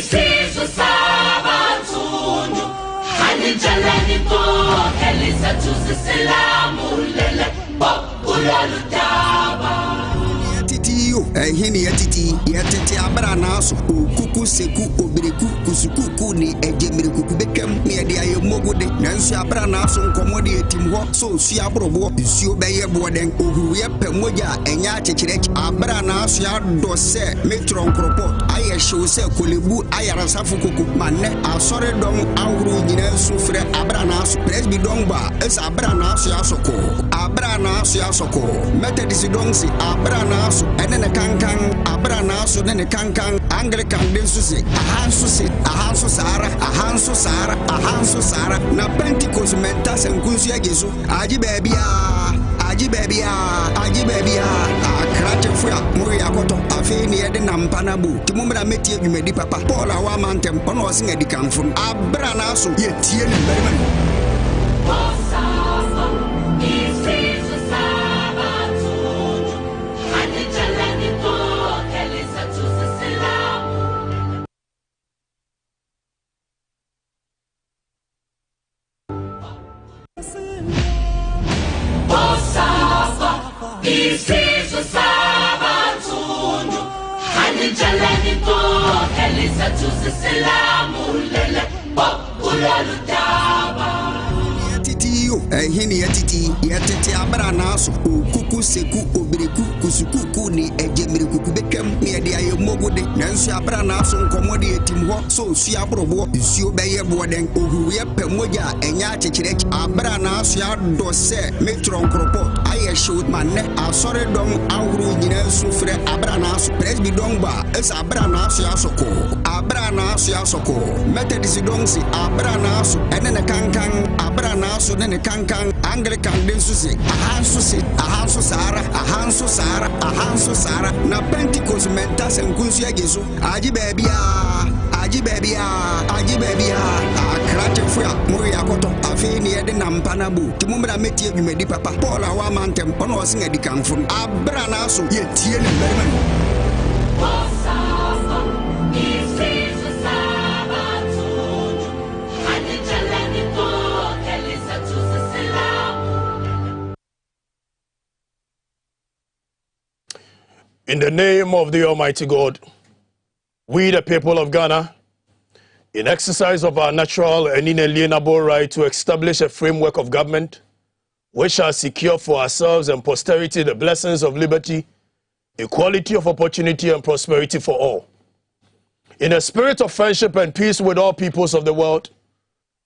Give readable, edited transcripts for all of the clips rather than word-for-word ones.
isizo sabathunyu anijalani konke lisethuziselamu lele kuloludaba titiyo hini yatiti yatete Abranaaso kuku seku obreku kusukuku ni ejemreku bekem me de ayemogode nanso Abranaaso nkomode etim ho so su abrobo su beye boden ohuye pemoja enya chechirech Abranaaso ya dose metro nkropo aye hyew se kolebu ayarasafo kuku manne asore dom awru nyina sufre Abranaaso presby dongba es Abranaaso ya soko Abranaaso ya soko methodist dongsi Abranaaso enene kankan Abranaaso nene kankan Anglican den susi ahanso sara na Pentecost menta senkunsu yageso aji babia akrate fuya muri akoto afi ni yede na mpana bu timumra metie dwumedi papa Paul awa mantem ono osinga dikamfun Abranaaso yetie ne berman isizo sabathunyu anijalani konke lisethuziselamu lele kuloludaba titiyo hini yatiti yatete Abranaaso kuku seku obreku kusukuku ni ejemreku bekem me de ayemogode nanso Abranaaso nkomode etim ho so su abrobo su beye boden ohuye pemoja enya chechirech Abranaaso ya dose metro nkropo aye hyew manne asore dom awru nyina sufre Abranaaso presby dongba es Abranaaso ya soko methodist dongsi Abranaaso enene kankan Abranaaso nene kankan Anglican den susi ahanso sara na Pentecost menta senkunsu yageso aji babia akrate fuya muri akoto afi ni yede na mpana bu timumra metie dwumedi papa Paul awa mantem ono osinga dikamfun Abranaaso yetie ne berman In the name of the Almighty God, we the people of Ghana, in exercise of our natural and inalienable right to establish a framework of government which shall secure for ourselves and posterity the blessings of liberty, equality of opportunity and prosperity for all. In a spirit of friendship and peace with all peoples of the world,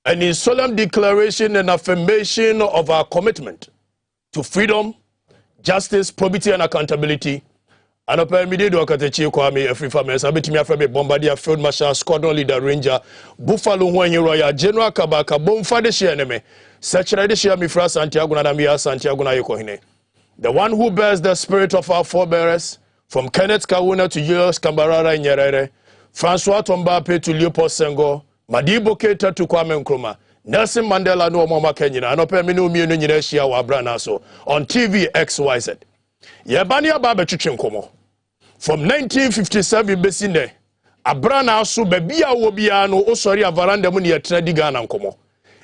and in solemn declaration and affirmation of our commitment to freedom, justice, probity and accountability, and upon me, do Akatechi Kwame, every family, Sabitimi Aframe, Bombardier, Field Marshal, Squadron Leader, Ranger, Buffalo, Royal, General Kabaka, Bomfade Sheneme, Sacred Mifra, Santiago Namia, Santiago Nayokohine. The one who bears the spirit of our forebearers, from Kenneth Kawuna to Julius Kambarara Nyerere, Francois Tombape to Leopold Senghor, Madibo Keita to Kwame Nkrumah, Nelson Mandela no Mama Kenya, and upon me, no Munishia Abranaaso on TV XYZ. Yebania Baba Chichenkomo. From 1957 besinde Abranaaso bebia wobiano osori avaranda mu ne yetradi Ghana nkomo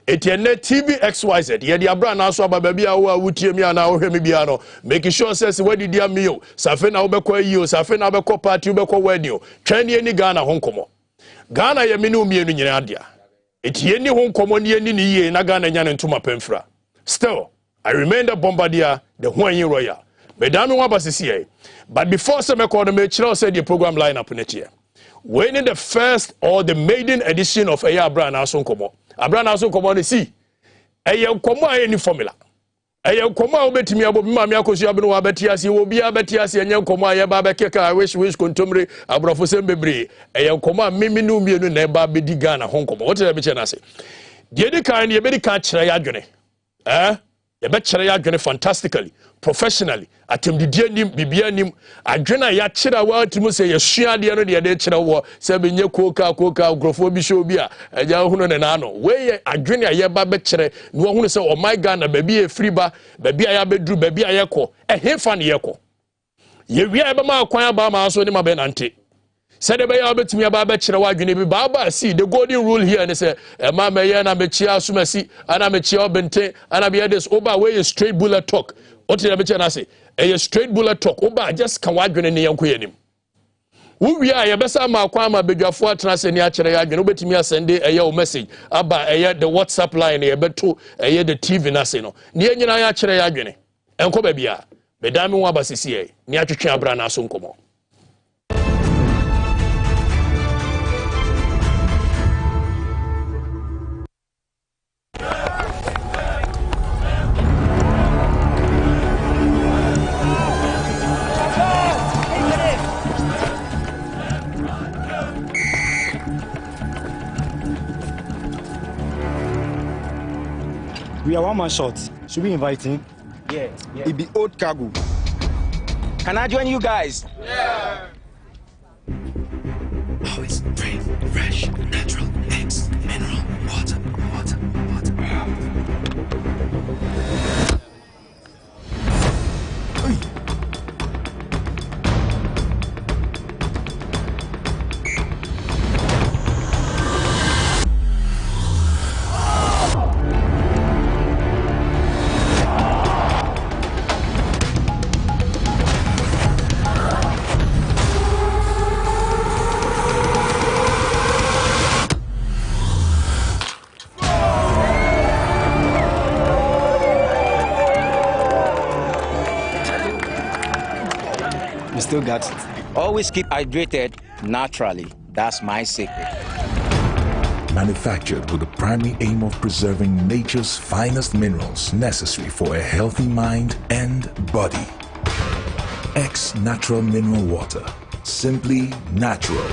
etienne TV XYZ ye di Abranaaso ababia wo awutie mi ana ohwemi bia no make sure says wadi dia mio safe na wobekọ yio safe na wobekọ party wobekọ wedio twani ni Ghana ho nkomo Ghana ye menu mienu nyina adia etienne ho nkomo ne ni ne yie na Ghana nya ne ntoma pemfra. Still I remain the Bombardier, the Hwanyi Royal. But before some economy, Chiro said the program lineup next year. When in the first or the maiden edition of Abranaaso Nkomo, Abranaaso Nkomo they see Nkomo any formula. Nkomo obetimi abobimami akosu abeno abetiasi obi abetiasi enye Nkomo ayeba bekeka wish kontomre abrofo sembebre Nkomo mimi no mienu na eba bedi Ghana ho Nkomo. What did be chena say? Die de kan ye be di kan kire ya dwene. Ye be kire ya dwene fantastically. Professionally, atemdidie nim bibia nim adwena ya kira wa timu se ye suade no de de kira wo se benye koka grofo bi show bi a eja hunu ne na no we ye adwena ye ba be kire no hunu se o my Ghana baby e free ba baby ya bedru baby ayekọ ehefa ne yekọ ye wi e ba ma kwan ba ma so ne ma be nante Said the baby bet me about Chirawa Baba. See the golden rule here and say, Mamma Yana Mechia Sumasi, and I'm a Chia Bente, and I'm this over way a straight bullet talk. What did I say? A straight bullet talk. Oba just can wag in the young queen. We are a bessa Malquama Bigafua Transenia Chirayan, nobody me send a message about the WhatsApp line, a beto, a the TV Nasino. Near Yana Chirayagini, and Cobebia, Bedami Wabasi, near to Abranaaso Nkomo. We are one man short. Should we invite him? Yeah. It be old cargo. Can I join you guys? Yeah. Always free, fresh, natural, eggs, mineral, water. We still got it. Always keep hydrated naturally. That's my secret. Manufactured with the primary aim of preserving nature's finest minerals necessary for a healthy mind and body. X Natural Mineral Water. Simply natural.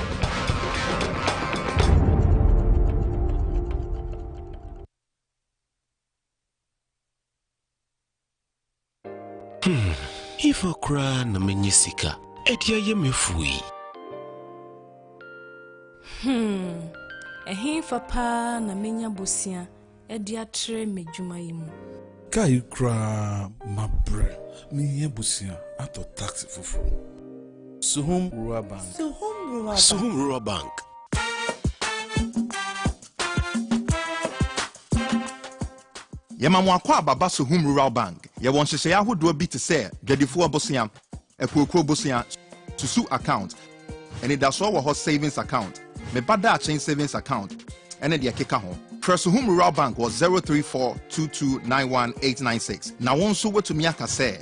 If I cry na menyisika, edia ye mefui. Ehin fapa na menya bosia, edia tre medjuma yimu. Kai kra mabre, me busia ato taxi fufu. Suhum Rural Bank. Suhum Rural Bank. Yamamwa kwa baba Suhum Rural Bank. Ya wonhyehyɛ ahodoɔ bi te sɛ dwadifo abosia, ekuokuro bosia, susu account, and it does all savings account. Me bada chain savings account, and the keka ho. Suhum Rural Bank was 034229186. Na wonso wetu miaka sɛ.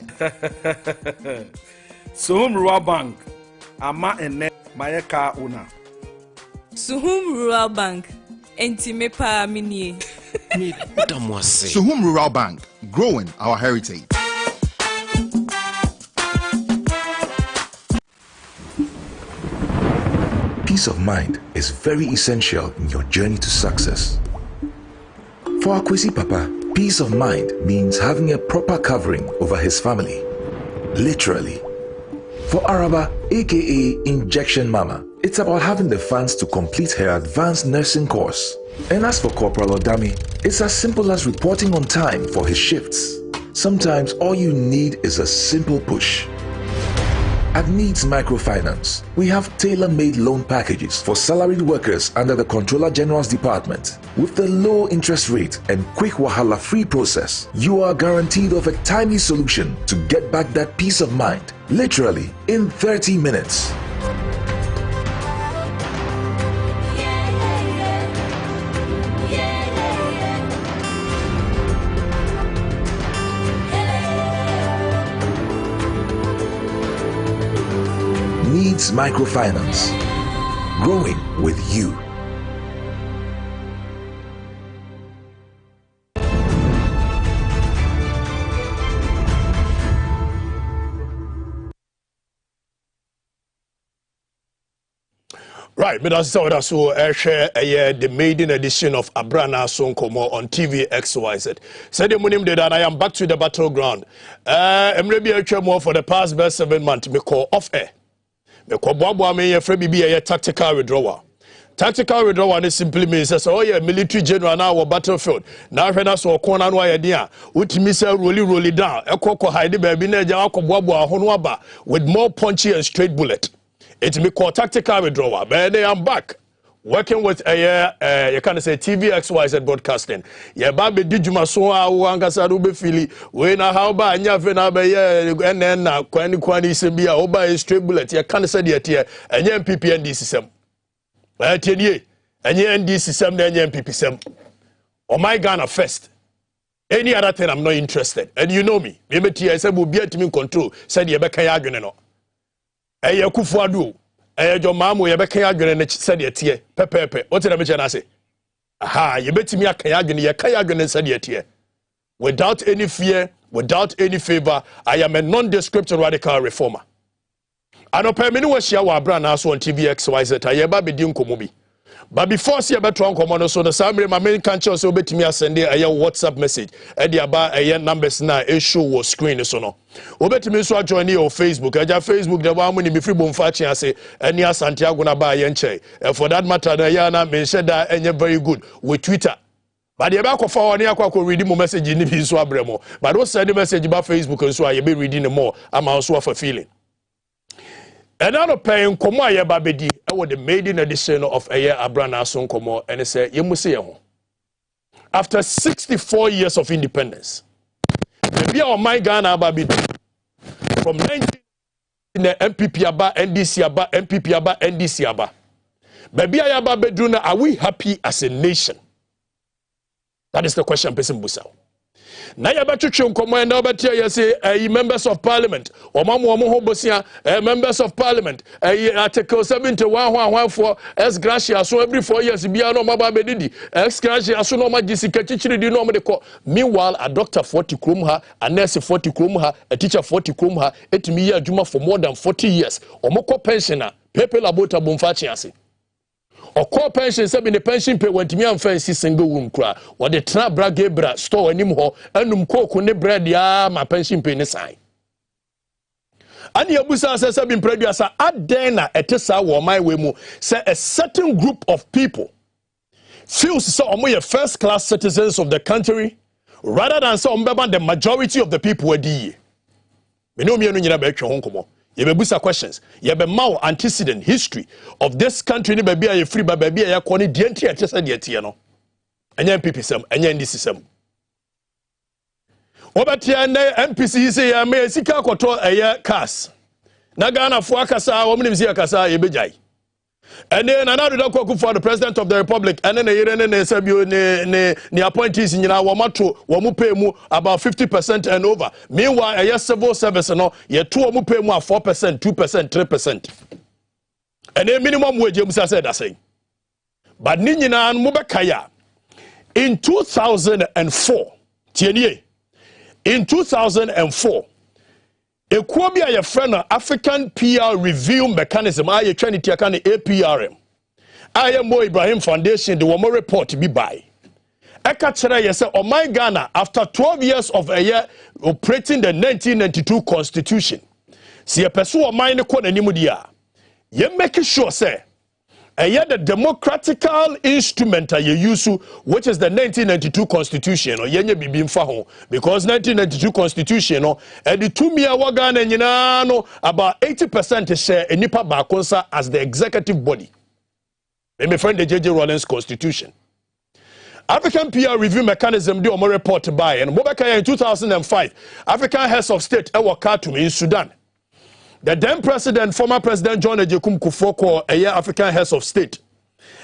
Suhum Rural Bank. Ama ene mayeka una. Suhum Rural Bank. Enti me pa minie. Suhum Rural Bank, growing our heritage. Peace of mind is very essential in your journey to success. For Akwesi Papa, peace of mind means having a proper covering over his family. Literally. For Araba, aka Injection Mama, it's about having the funds to complete her advanced nursing course. And as for Corporal Odami, it's as simple as reporting on time for his shifts. Sometimes all you need is a simple push. At Needs Microfinance, we have tailor-made loan packages for salaried workers under the Controller General's Department. With the low interest rate and quick wahala-free process, you are guaranteed of a timely solution to get back that peace of mind, literally in 30 minutes. Needs Microfinance. Growing with you. Right, but that's so share the maiden edition of Abranaaso Nkomo on TV XYZ. Said the morning that I am back to the battleground. I'm ready more for the past best 7 months. Me call off air. Me call Bobo me a tactical withdrawal. Tactical withdrawal is simply means that oh yeah, military general now or battlefield. Now when I saw corner no idea, which missile rolly down. Eko hide baby neja ako Bobo honwaba with more punchy and straight bullet. It me call tactical withdrawal. But I'm back. Working with you can say TVXYZ broadcasting. Yeah, baby did you masoa wangasa do be fili. We na how ba nya fe na be and then na kwani sembia oba is straight bullet. You can say the tie enye MPP ND system. Tie enye ND system na enye MPP system. Oh my Ghana first. Any other thing I'm not interested. And you know me. Me tie say bo bia timi control. Said ye be kan ya adwene no. Eye Kufuadu. Your mom will be kayagan and said it here. Pepe, what's the mission? I say, aha, you bet me a kayagan and said it here. Without any fear, without any favor, I am a nondescript radical reformer. I don't pay me no share wa Abranaaso on TVXYZ. I am baby dim komobi. But before see about Tron Commando, so the same my main country so bet me a send a WhatsApp message. Eddie about a numbers now a show was screen so no. Obet me so join you on Facebook. I just Facebook the one when me free bonfachi say any Santiago na ba yenche. For that matter, the yana mentioned that any very good with Twitter. But the back of our near reading more message in the so abremo. But don't send the message about Facebook and so I be reading more. I'm also for feeling. And now paying komo aye babedi e wo the maiden edition of Abranaaso komo and say you must say after 64 years of independence maybe our my Ghana babedi from 19 in the MPP aba NDC aba MPP aba NDC aba baby aye babedu na are we happy as a nation? That is the question person busa. Na ya batutwe nkomo na obatia ya say members of parliament omamu ho bosia members of parliament article 71 for ex gratia so every 4 years bia no maba bedidi ex gratia so no magisika chichiri di no mo de ko. Meanwhile a doctor 40 krom ha, a nurse 40 krom ha, a teacher 40 krom ha, etimi ye adwuma for more than 40 years omoko pensioner pepe labota bomfachi ase or core pension said in the pension pay when Timian fancy single room cry or the trap bragebra store anymore and coke on the bread ya my pension pay sign. And your busa says I've been produced at Dana at Tessa or my way more say a certain group of people feels so only first class citizens of the country rather than so the majority of the people were the me know me no back home come. You be busa questions. You be mau antecedent history of this country. Ni baby aye free, but baby aye koni dienti aye chesa dieti no. Anya MPP sem, anya NDC sem. Obati ane MPC say ya me sika koto aye cars. Na Ghana fo akasa, womni msi akasa ye bejai. Ene na na do kwaku for the president of the republic. Ene na yire ne sabio ne appointees nyina wo mato wo mu pay mu about 50% and over. Meanwhile, a civil service no ye to wo mu pay mu 4%, 2%, 3%. Ene minimum wage mu said that saying. But ni nyina mu bekaya in 2004. Tienie. In 2004 Ekwobia your friend African PR review mechanism aye trinity akane APRM aye Mo Ibrahim Foundation the womo report be by eka kire ye say my Ghana after 12 years of a year operating the 1992 constitution see a person o man ne ko nanimu dia ye make sure say the democratical instrument you use, which is the 1992 constitution, or yenye bibimfa ho, because 1992 constitution, and the 2 year wagan and no about 80% share a nipa bakonsa as the executive body. Let me find the J.J. Rawlings constitution. African PR review mechanism do a report by and Mobakaya in 2005, African heads of state ewa Khartoum in Sudan. The then president, former president John Ejekun Kufuor, African heads of state.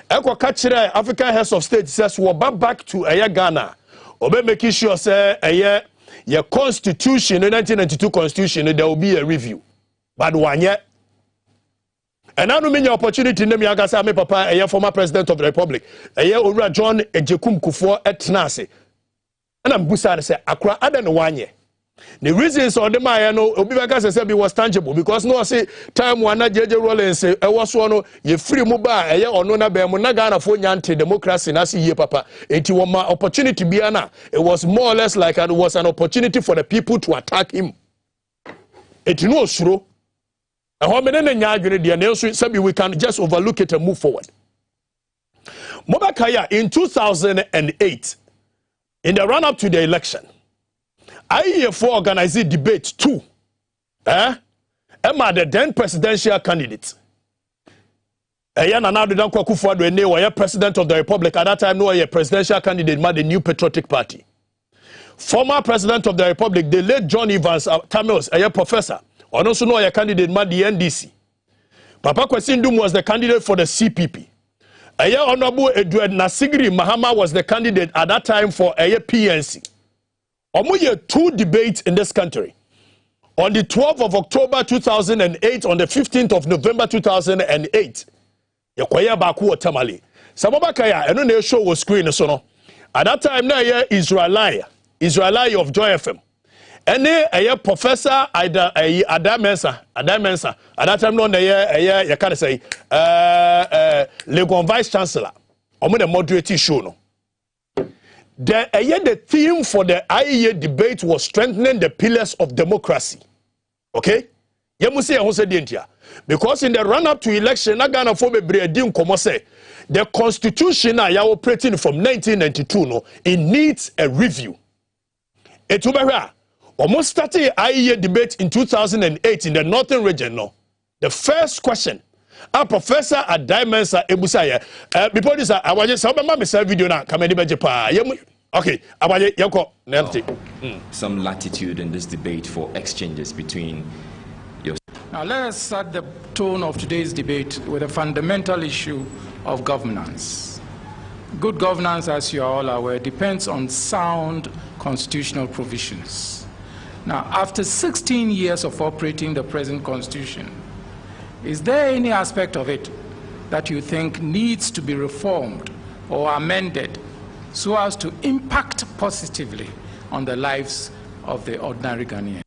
Eko kachire African heads of state says we'll back to Ghana. Obe making sure say your constitution, the 1992 constitution, there will be a review. But one yet. And I don't mean your opportunity name Yagasa me papa former president of the republic. Ora John Ejekun Kufuor etnase. And I'm busa say akra adan one year. The reasons or the man no obi baka say be was tangible because no say time one na J.J. Rawlings say e was no ye free mu ba eye ono na be mu na Ghana fo nyante democracy na see ye papa enti wo ma opportunity bia na it was more or less like it was an opportunity for the people to attack him enti no osuro e ho me ne nya adwene de na so say we can just overlook it and move forward. Mobakaya in 2008 in the run up to the election I for organize debate too. Emma the then presidential candidate. Nana Addo Dankwa Akufo-Addo ene was president of the republic at that time. No, a presidential candidate made the New Patriotic Party. Former president of the republic, the late John Evans Tamils, a professor, and also no a candidate made the NDC. Papa Kwesi Ndum was the candidate for the CPP. Honorable Edward Nasigri Mahama was the candidate at that time for PNC. Omoye 2 debates in this country. On the 12th of October 2008, on the 15th of November 2008, Yakwaya Baku Tamale. Samabakaya, and no show was screen so no. At that time, na Israeli of Joy FM. And a professor Adamensa. At that time, no, you can't say Legon Vice Chancellor. I'm going to moderate show no. The theme for the IEA debate was strengthening the pillars of democracy. Okay? Because in the run-up to election, the constitution are operating from 1992, no, it needs a review. Almost started IEA debate in 2008 in the northern region. No, the first question, Professor Adamensa Ebusaya. Before this, I was just my video now. Okay, some latitude in this debate for exchanges between your. Now let us set the tone of today's debate with a fundamental issue of governance. Good governance, as you are all aware, depends on sound constitutional provisions. Now, after 16 years of operating the present constitution, is there any aspect of it that you think needs to be reformed or amended so as to impact positively on the lives of the ordinary Ghanaian?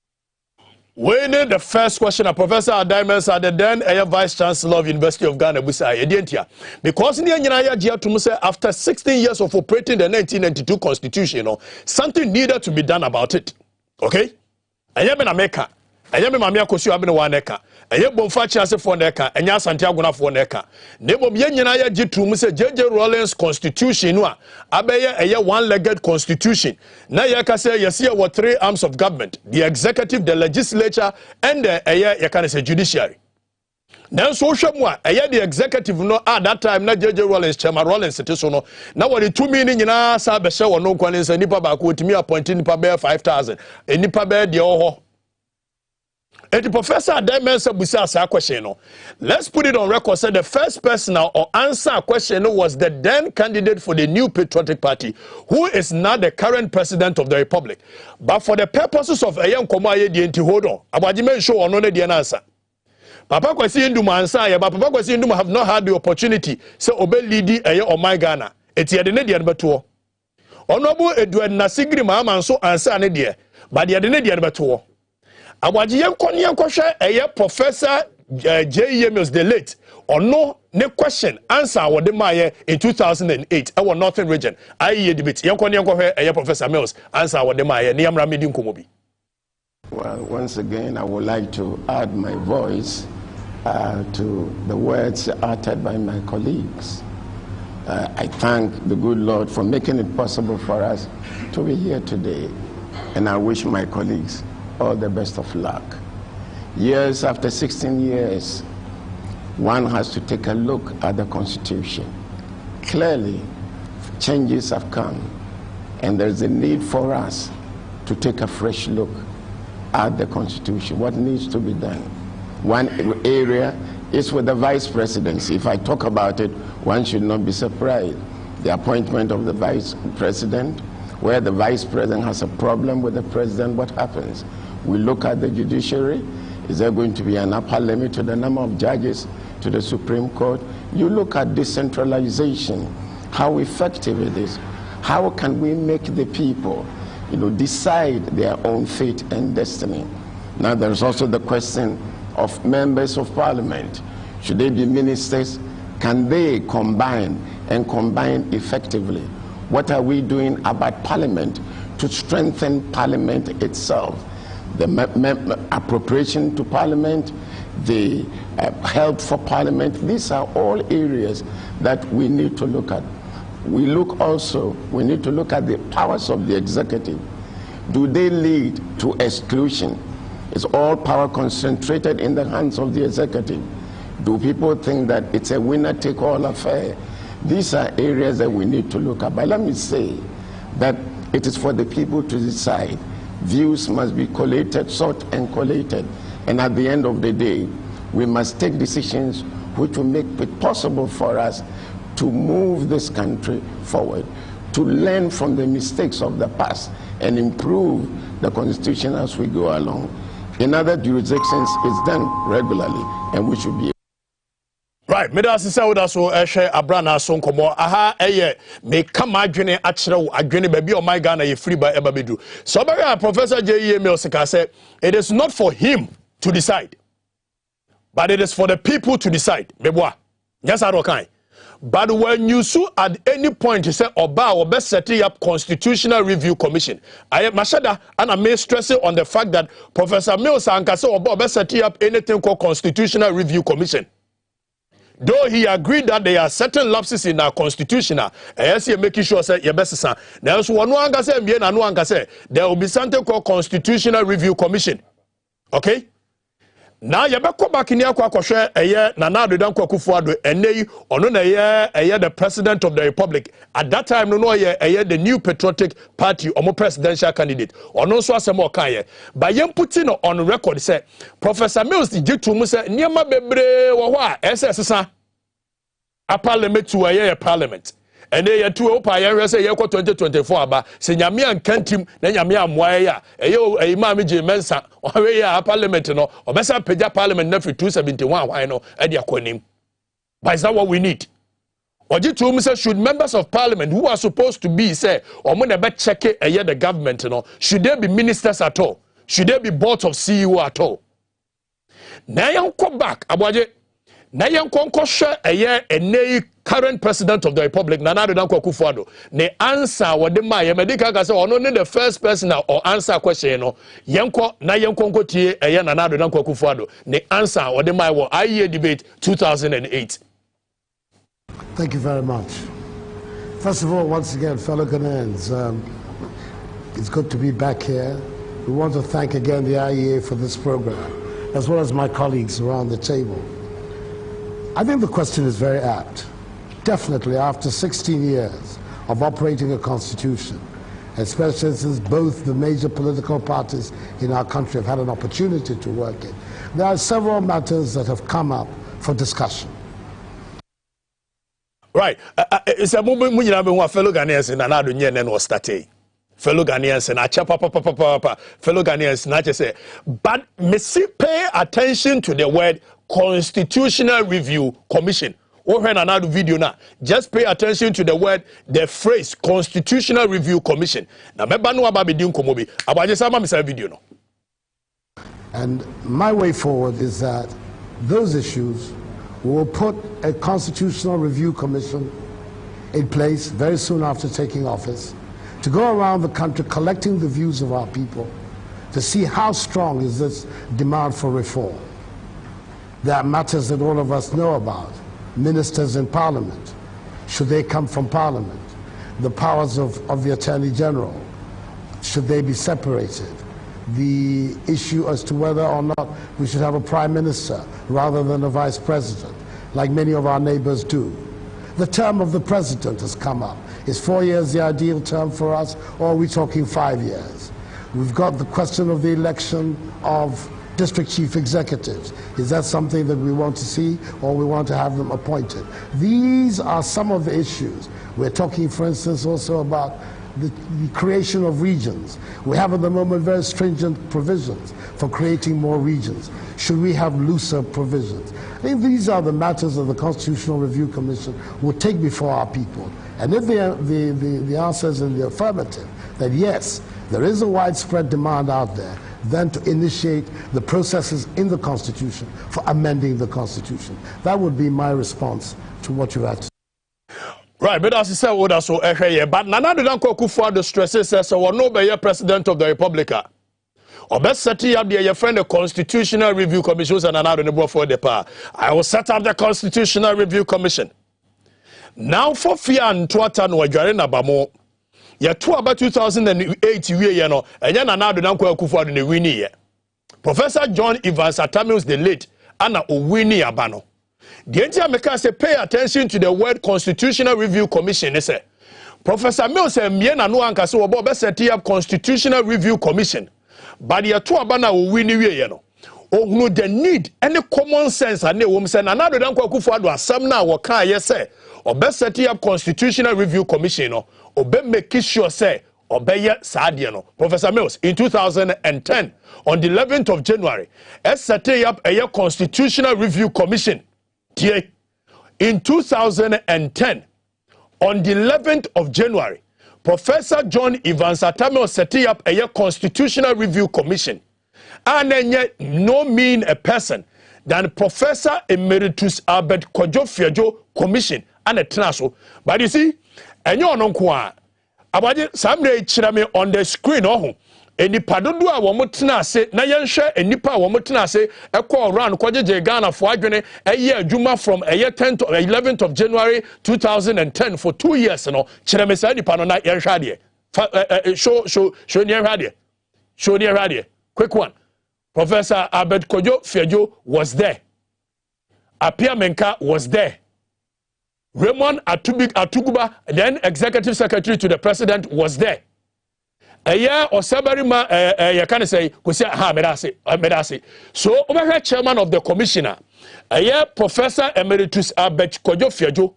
We need the first question. Professor Adamensa, the then Vice Chancellor of University of Ghana, because in the after 16 years of operating the 1992 Constitution, something needed to be done about it. Okay? I am in America. I am in Mamia Kosu Abin Waneka. I am Bonfachi for Neka, and Yas Santiago for Neka. Nebo Yenaya Jitu Muse J.J. Rawlings Constitution, Abeya a one-legged constitution. Nayaka say Yasia were 3 arms of government: the executive, the legislature, and the judiciary. Now, social more, the executive no at that time, na J.J. Rawlings, Chairman Rawlings, no. Now, what the 2 million in our Sabesha or no quality, and Nipa Baku to me appointing Nipa Bear 5,000, and Nipa Bear the Oho. And the professor Adamensa Busasa question. Let's put it on record. Said the first person or answer a question was the then candidate for the New Patriotic Party, who is now the current president of the Republic. But for the purposes of a young Komaye DNT, hold on. Abajime show on the answer. Papa Kwesi Nduma answer, but Papa Kwesi Nduma have not had the opportunity. So obey Lidi or my Ghana. It's the Canadian beto. Honorable Edward Nasigri Mahama so answer an idea, but the Canadian beto. Awajiye Konya Kosha Professor J.E. Mills the late or no question answer what the Maya in 2008 our northern region IEA debate Yankonya Professor Mills answer what the Maya Niamra Medium Kumobi. Well, once again I would like to add my voice to the words uttered by my colleagues. I thank the good Lord for making it possible for us to be here today, and I wish my colleagues all the best of luck. Years after 16 years, one has to take a look at the Constitution. Clearly, changes have come, and there's a need for us to take a fresh look at the Constitution, what needs to be done. One area is with the Vice Presidency. If I talk about it, one should not be surprised. The appointment of the Vice President, where the Vice President has a problem with the President, what happens? We look at the judiciary. Is there going to be an upper limit to the number of judges to the Supreme Court? You look at decentralization, how effective it is. How can we make the people, decide their own fate and destiny? Now there's also the question of members of parliament. Should they be ministers? Can they combine and combine effectively? What are we doing about parliament to strengthen parliament itself? The appropriation to parliament, the help for parliament, these are all areas that we need to look at. We need to look at the powers of the executive. Do they lead to exclusion? Is all power concentrated in the hands of the executive? Do people think that it's a winner-take-all affair? These are areas that we need to look at. But let me say that it is for the people to decide. Views must be collated, sought and collated. And at the end of the day, we must take decisions which will make it possible for us to move this country forward, to learn from the mistakes of the past and improve the constitution as we go along. In other jurisdictions, it's done regularly, and we should be. Right, me da sisa woda so ehwe Abranaaso nkomo aha me kama adwene akere adwene ba bi o my Ghana ye free by ebabedu. So Professor J.E. Mills say it is not for him to decide, but it is for the people to decide. Meboa. Yes, I don't. But when you sue at any point, you say, Oba, or best setting up Constitutional Review Commission. I am Mashada, and I may stress it on the fact that Professor Mills and Kase Oba best setting up anything called Constitutional Review Commission. Though he agreed that there are certain lapses in our constitution, yes, he making sure say your best son. Now, so one say, there will be something called Constitutional Review Commission. Okay? Now you go back in here Nana Addo Dankwa Akufo-Addo ene ono na the president of the republic at that time no the new patriotic party omo presidential candidate ono so asemo kan but yem putting on record say Professor Mills jitu mu say niema bebre wo ho a sesa a parliament to parliament and they two opa ya say 2024 aba se nyame ankantim na nyame amoa ya imam je mensa we ya parliament no obesa pagya parliament na 271 why no e dia konim. But is that what we need? Ojitu say should members of parliament who are supposed to be say omo na be check the government no, should they be ministers at all? Should they be boards of CEO at all? Na yan come back aboje na yan konkoshe ene current president of the republic Nana Addo Dankwa Akufo-Addo ne answer what ma ye medical ka say ono ne the first person or answer question no yenko na yenko nkotie Nana Addo Dankwa Akufo-Addo ne answer what ma wo IEA debate 2008. Thank you very much. First of all, once again, fellow Ghanaians, it's good to be back here. We want to thank again the IEA for this program, as well as my colleagues around the table. I think the question is very apt. Definitely, after 16 years of operating a constitution, especially since both the major political parties in our country have had an opportunity to work it, there are several matters that have come up for discussion. Right. It's a moment when you have fellow Ghanaians in another union and was starting. Fellow Ghanaians and fellow Ghanaians not just say, but missy pay attention to the word Constitutional Review Commission. Or another video now. Just pay attention to the word, the phrase Constitutional Review Commission. Now, video no. And my way forward is that those issues will put a Constitutional Review Commission in place very soon after taking office to go around the country collecting the views of our people to see how strong is this demand for reform. There are matters that all of us know about. Ministers in Parliament, should they come from Parliament? The powers of the Attorney General, should they be separated? The issue as to whether or not we should have a Prime Minister rather than a Vice President, like many of our neighbors do. The term of the President has come up. Is 4 years the ideal term for us, or are we talking 5 years? We've got the question of the election of district chief executives. Is that something that we want to see, or we want to have them appointed? These are some of the issues. We're talking, for instance, also about the creation of regions. We have at the moment very stringent provisions for creating more regions. Should we have looser provisions? I think these are the matters that the Constitutional Review Commission will take before our people. And if the answer is in the affirmative, that yes, there is a widespread demand out there, then to initiate the processes in the Constitution for amending the Constitution. That would be my response to what you had to say. Right, but as you said, what so but Nana Addo Dankwa Akufo-Addo stresses says so no be president of the republic. Or best setting up your friend the Constitutional Review Commission and Nana Addo for the power. I will set up the Constitutional Review Commission. Now for fear and twata no adware bamo. Ya to about 2008 we no enya Nana Addo Dankwa Akufo-Addo ne wini ye. Professor John Evans Atamils the late ana owini abano. The entire make say pay attention to the word Constitutional Review Commission. They say Professor Mills said Miena no anka so obo be set up Constitutional Review Commission. But the two abana will win you know. Oh, the need any common sense and the woman said another than Kwakufu do asam na waka yes say or best set up Constitutional Review Commission or be make sure say or be Sadiano. Professor Mills in 2010 on the 11th of January set up a Constitutional Review Commission. In 2010 on the 11th of January Professor John Evans Atamel set up a Constitutional Review Commission. And then yet no mean a person than Professor Emeritus Albert Kojo Commission and a Tnaso. But you see, and you know kwa about someday chirame on the screen eni padodo a wo mutena ase na yenhwe enipa wo mutena ase ekọ around kwajeje Ghana for adwene eye adwuma from 10th to 11th of January 2010 for 2 years no chirame sa nipa no na yenhwe ade show near ade show near ade quick one. Professor Albert Kojo Fiajo was there. Apia Menka was there. Raymond Atuguba, then executive secretary to the president, was there. A year or Sabarima, you can say, Medase. So, over chairman of the commissioner, a year Professor Emeritus Albert Kojo Fiajo,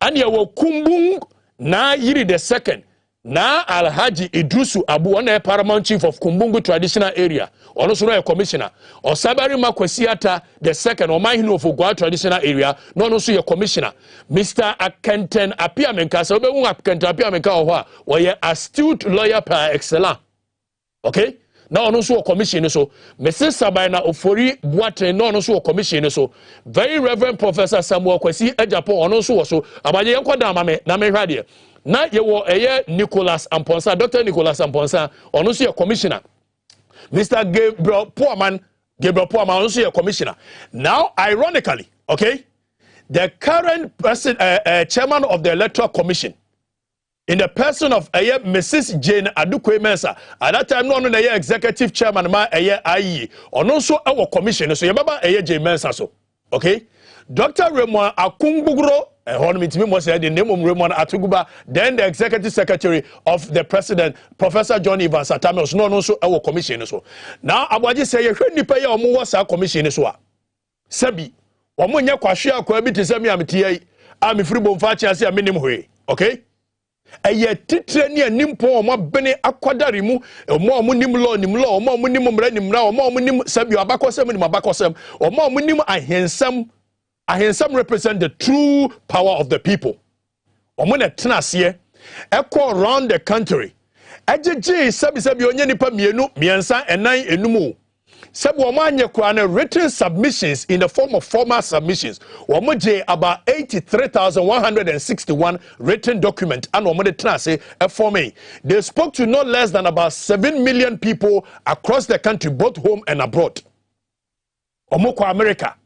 and you will Kumbung na Yiri the second. Na Alhaji Idrusu Abu, one paramount chief of Kumbungu traditional area, also a commissioner, or Sabari Makwesiata the second, or Mahino of Ogwa traditional area, non also a commissioner. Mr. Akenten Apiamenka, so Akenten Apiamenka, or ye astute lawyer par excellence. Okay? Now also a commissioner, so Mrs. Sabina Ofori Boate, non also a commissioner, so very Reverend Professor Samuel Kwesi Ejapo, also, Abaye Kwadamame, Name Radio. Na yewo Nicholas Amponsa, Dr. Nicholas Amponsa, also a commissioner. Mr. Gabriel Poorman, also a commissioner. Now, ironically, okay, the current chairman of the Electoral Commission, in the person of Mrs. Jane Adukwe Mensa, at that time, no executive chairman, IE, also our commissioner, so you remember Jane Mensa, so, okay? Dr. Raymond Akungbugro, the name of Raymond Atuguba, then the executive secretary of the president, Professor John Evans Atamel, no, also our commission. So now, I want to say, you should pay your more commission. Sebi, Wamunya Kwashia, Kwabit is a miamity, I'm free bonfachi as a minimum way, okay? A yet titreni a nimpo, more bene aquadarimu, or more munimlo, more minimum renim now, more minim Sebi, Abacosem, Mabacosem, or more minimum I handsome represent the true power of the people. Omone tenase ekọ around the country. Ejeje sabi onye nipa mienu miensa enan enumu. Sabi omanye kwa na written submissions in the form of formal submissions. Omoje about 83,161 written document and omode tenase forming. They spoke to no less than about 7 million people across the country, both home and abroad. Omoko America,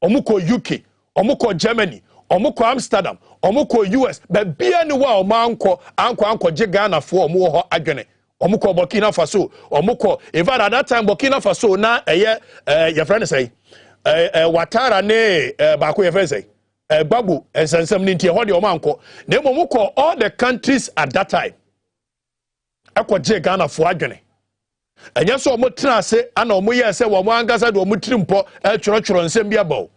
omoko UK, Omuko Germany, Omuko Amsterdam, Omuko US, but be anywhere Omanko, Anko Ghana for Omuho Agene, Omuko Burkina Faso, Omuko, even at that time Burkina Faso, na your friend say, Watara ne, Baku Efese, Babu, and some Ninti Hodi Omanko, Nemomuko, all the countries at that time. Eko Ghana for Agene. And yes, Omutra say, and Omuya say, Wamangaza do Mutrimpo, Church and Sembiabo.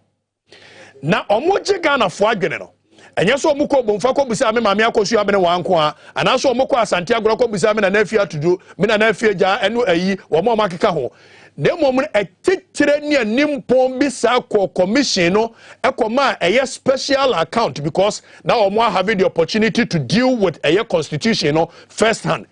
Na omoje Ghana fo adwene no enye so omukọ bomfa ko bisa me mame akosu abene wanko a ana so omukọ asante agoro ko bisa me na nafia tudu me na nafia ja enu ayi wo mo makeka ho na emom etitire ne animpon bisa ko commission no ekoma eye special account because now omo have the opportunity to deal with eye constitution no first hand.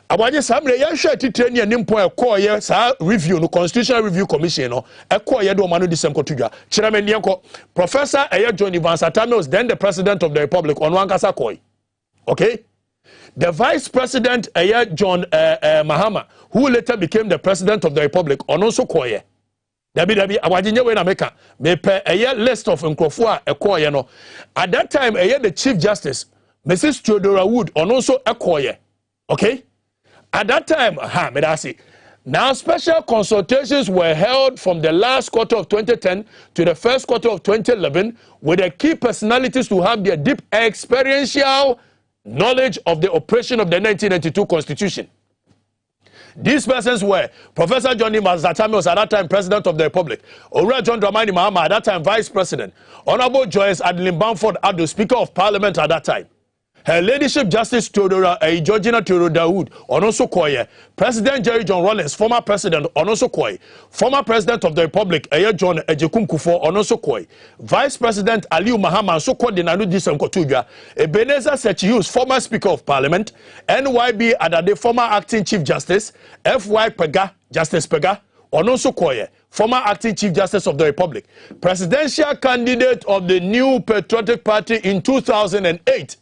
Abaje samre ya hwe titire ne animpon ekoye sa review no constitutional review commission no ekoye do manu disem kotudwa kirame nienko Professor John Evans Atamel, then the president of the republic on wankasa koy. Okay, the vice president John Mahama, who later became the president of the republic on also koye. Dabi abaje nyewe na meka me pe list of nkrofo a ekoye no at that time the chief justice Mrs. Theodora Wood on also ekoye. Okay, at that time medasi Now, special consultations were held from the last quarter of 2010 to the first quarter of 2011 with the key personalities to have their deep experiential knowledge of the operation of the 1992 Constitution. These persons were Professor Johnny Mazatami, at that time President of the Republic, Ora John Dramani Mahama, at that time Vice President, Honorable Joyce Adeline Bamford Addo, Speaker of Parliament at that time. Her Ladyship Justice Theodora Georgina Theodore Dawood, Onoso Koye, President Jerry John Rawlings, former President, Onoso Koye, former President of the Republic, John Ejekum Kufuor, Onoso Koye, Vice President Aliu Mahama, so called the Nanu Disem Kotuja, Ebenezer Sechius, former Speaker of Parliament, NYB Adade, former Acting Chief Justice, FY Pega, Justice Pega, Onoso Koye, former Acting Chief Justice of the Republic, presidential candidate of the New Patriotic Party in 2008,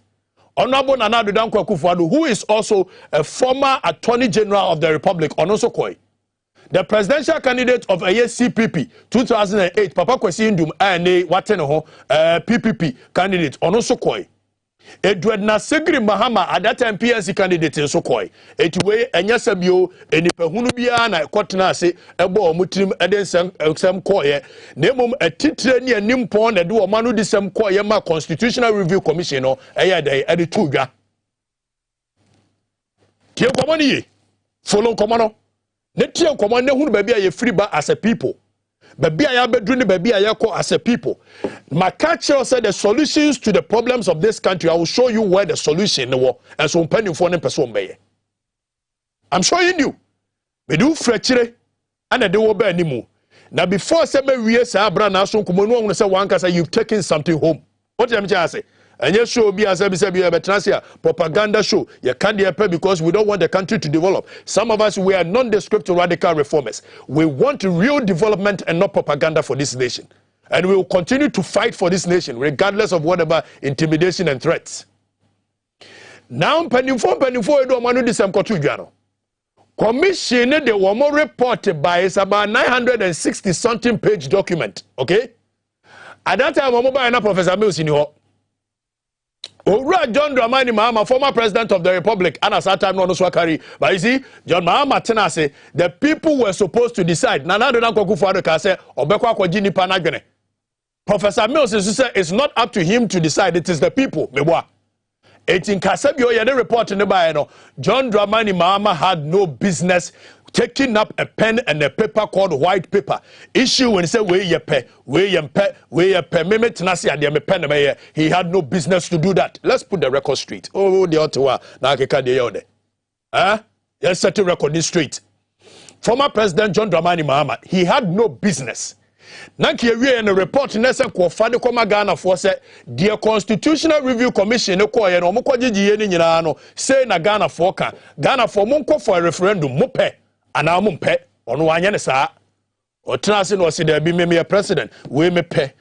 Honorable Nana Addo Dankwa Akufo-Addo, who is also a former Attorney General of the Republic, Onoso Koye. The presidential candidate of CPP 2008, Papa Kwesi Ndum, PPP candidate, Onoso Koye. Edwardna Segri Mahama, at that time PNC candidate in Sokoy. Etwe Enyasabio, Enipehunu Bia na Kotna se, Ebo Mutrim Eden Sam Koye, Nemum a titreni and Nimpon, and do a manu disem Koye ma Constitutional Review Commission, Ayade, Edituga. Tio Komani, follow Komano. Netio Komane, who baby a free bar as a people. Baby I bedroom baby I as a people. Makacho said the solutions to the problems of this country. I will show you where the solution was. And so penny for them person be. I'm showing you. We do fretchere and I do obey anymore. Now before 7 years, Abranaaso kumonu say one can say you've taken something home. What am I say? And yes, show be as a propaganda show. You can't pay because we don't want the country to develop. Some of us, we are nondescript radical reformers. We want real development and not propaganda for this nation. And we will continue to fight for this nation, regardless of whatever intimidation and threats. Now, Penifo, Manu Disam Kotugiano. Commission, the one more reported by is about 960 something page document. Okay? At that time, I'm Professor Mills in your Ora John Dramani Mahama, former President of the Republic, and at that time, no Swakari. But you see, John Mahama Tenase, the people were supposed to decide. Nana Addo Dankwa Akufo-Addo can say, Obekwa Kwajini Panagene. Professor Mills is say it's not up to him to decide, it is the people. Meboa. It's in Kasebio, you report in the Bayano. John Dramani Mahama had no business taking up a pen and a paper called white paper. Issue when he said, where you pay, meme tenasi adi pen. He had no business to do that. Let's put the record straight. Oh, the Ottawa, na keka de yode. Let's set the record straight. Former President John Dramani Mahama, he had no business. Nanki we in a report nesa ko fade ko magana for say the Constitutional Review Commission no ko ye no mo kwagye ni nyina no say na Ghana for ka Ghana for mo nko for a referendum mo pe ana mo mpe ono anya ne saa otena se no se da bi me president we me pe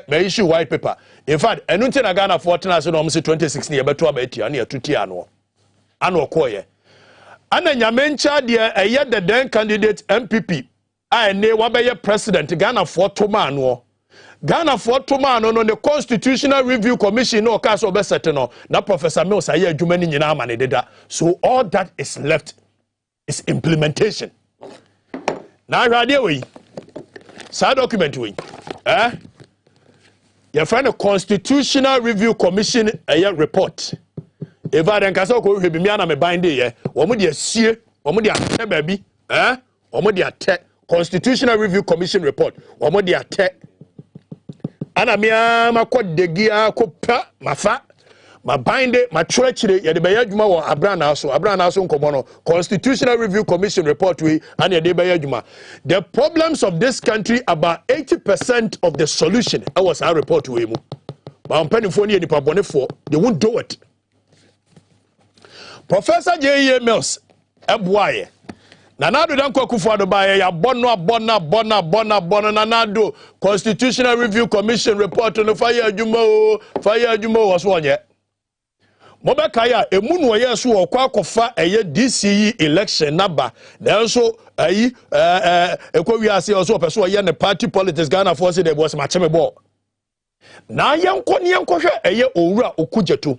me issue white paper. In fact enu nti na Ghana for otena se no mo se 2016 ye beto abatia na yatuti ano ko ye ana nyamencha de eye the then candidate MPP ne wabeye president Ghana for Tomano. Ghana for Tomano no the Constitutional Review Commission no case obesete no na Professor Mills aye adwuma ni nyina amane deda. So all that is left is implementation. Na radio we sa document we your friend the Constitutional Review Commission report. Eva den kasa ko hwe bi mi ana me bande ye wo mo de asie wo mo de ate baabi wo mo de ate Constitutional Review Commission report wo mo de ate ana me makodegia kopa mafa ma binde ma churechire ye de be yadwuma wo Abranaaso nkomo no Constitutional Review Commission report we and ye de be yadwuma. The problems of this country, about 80% of the solution was our report we mu ba mpanifo ne nipa bonefo, they won't do it. Professor J.E. Mills Ebuaye Nana Addo Dankwa Akufo-Addo baye ya bona Nana Addo Constitutional Review Commission report no fire adwuma was one ye Mobeka ya emu no ye so okwa akofa eye DCE election naba nanso ayi ekwa wiase also person ye ne party politics Ghana for say there was macheme ball na yenko hwe eye owura okujeto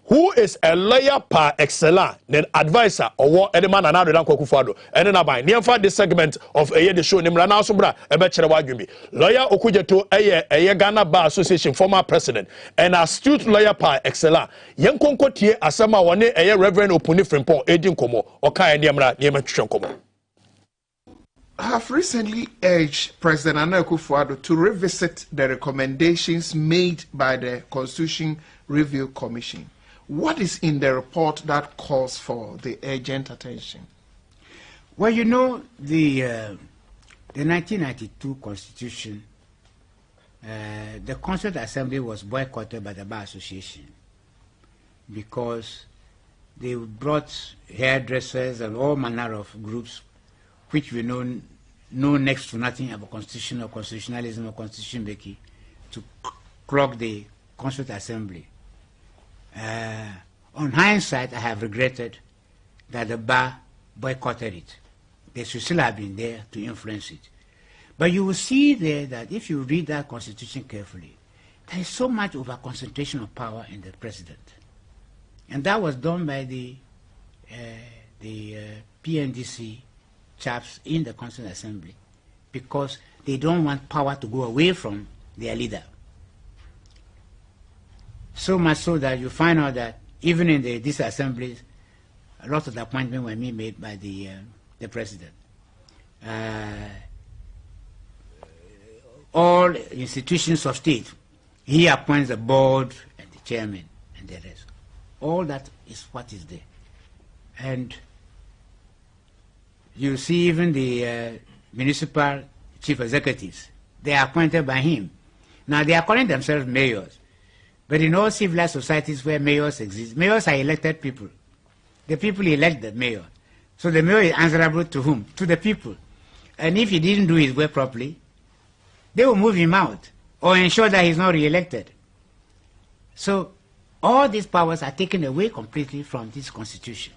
who is a lawyer par excellence, then advisor or what any man and other Kufuado, and then I near this segment of a year the show named Abranaaso a bachelor wagumi. Lawyer Okujeto a Ghana Bar Association former president and astute lawyer par excellence. Young Concotier Asama one a Reverend Opuni Frimpon, Edin Komo, or Kaya Niamra, Niamachon Komo. I have recently urged President Nana Akufo-Addo to revisit the recommendations made by the Constitution Review Commission. What is in the report that calls for the urgent attention? Well, you know, the 1992 Constitution, the Constituent Assembly was boycotted by the Bar Association because they brought hairdressers and all manner of groups which we know next to nothing about constitution or constitutionalism or constitution making to clog the Constituent Assembly. On hindsight, I have regretted that the bar boycotted it. They should still have been there to influence it. But you will see there that if you read that constitution carefully, there is so much over concentration of power in the president. And that was done by the PNDC chaps in the Constituent Assembly because they don't want power to go away from their leader. So much so that you find out that even in these assemblies, a lot of the appointments were made by the president. All institutions of state, he appoints the board and the chairman and the rest. All that is what is there. And you see even the municipal chief executives, they are appointed by him. Now they are calling themselves mayors. But in all civilized societies where mayors exist, mayors are elected people. The people elect the mayor. So the mayor is answerable to whom? To the people. And if he didn't do his work properly, they will move him out or ensure that he's not re-elected. So all these powers are taken away completely from this constitution.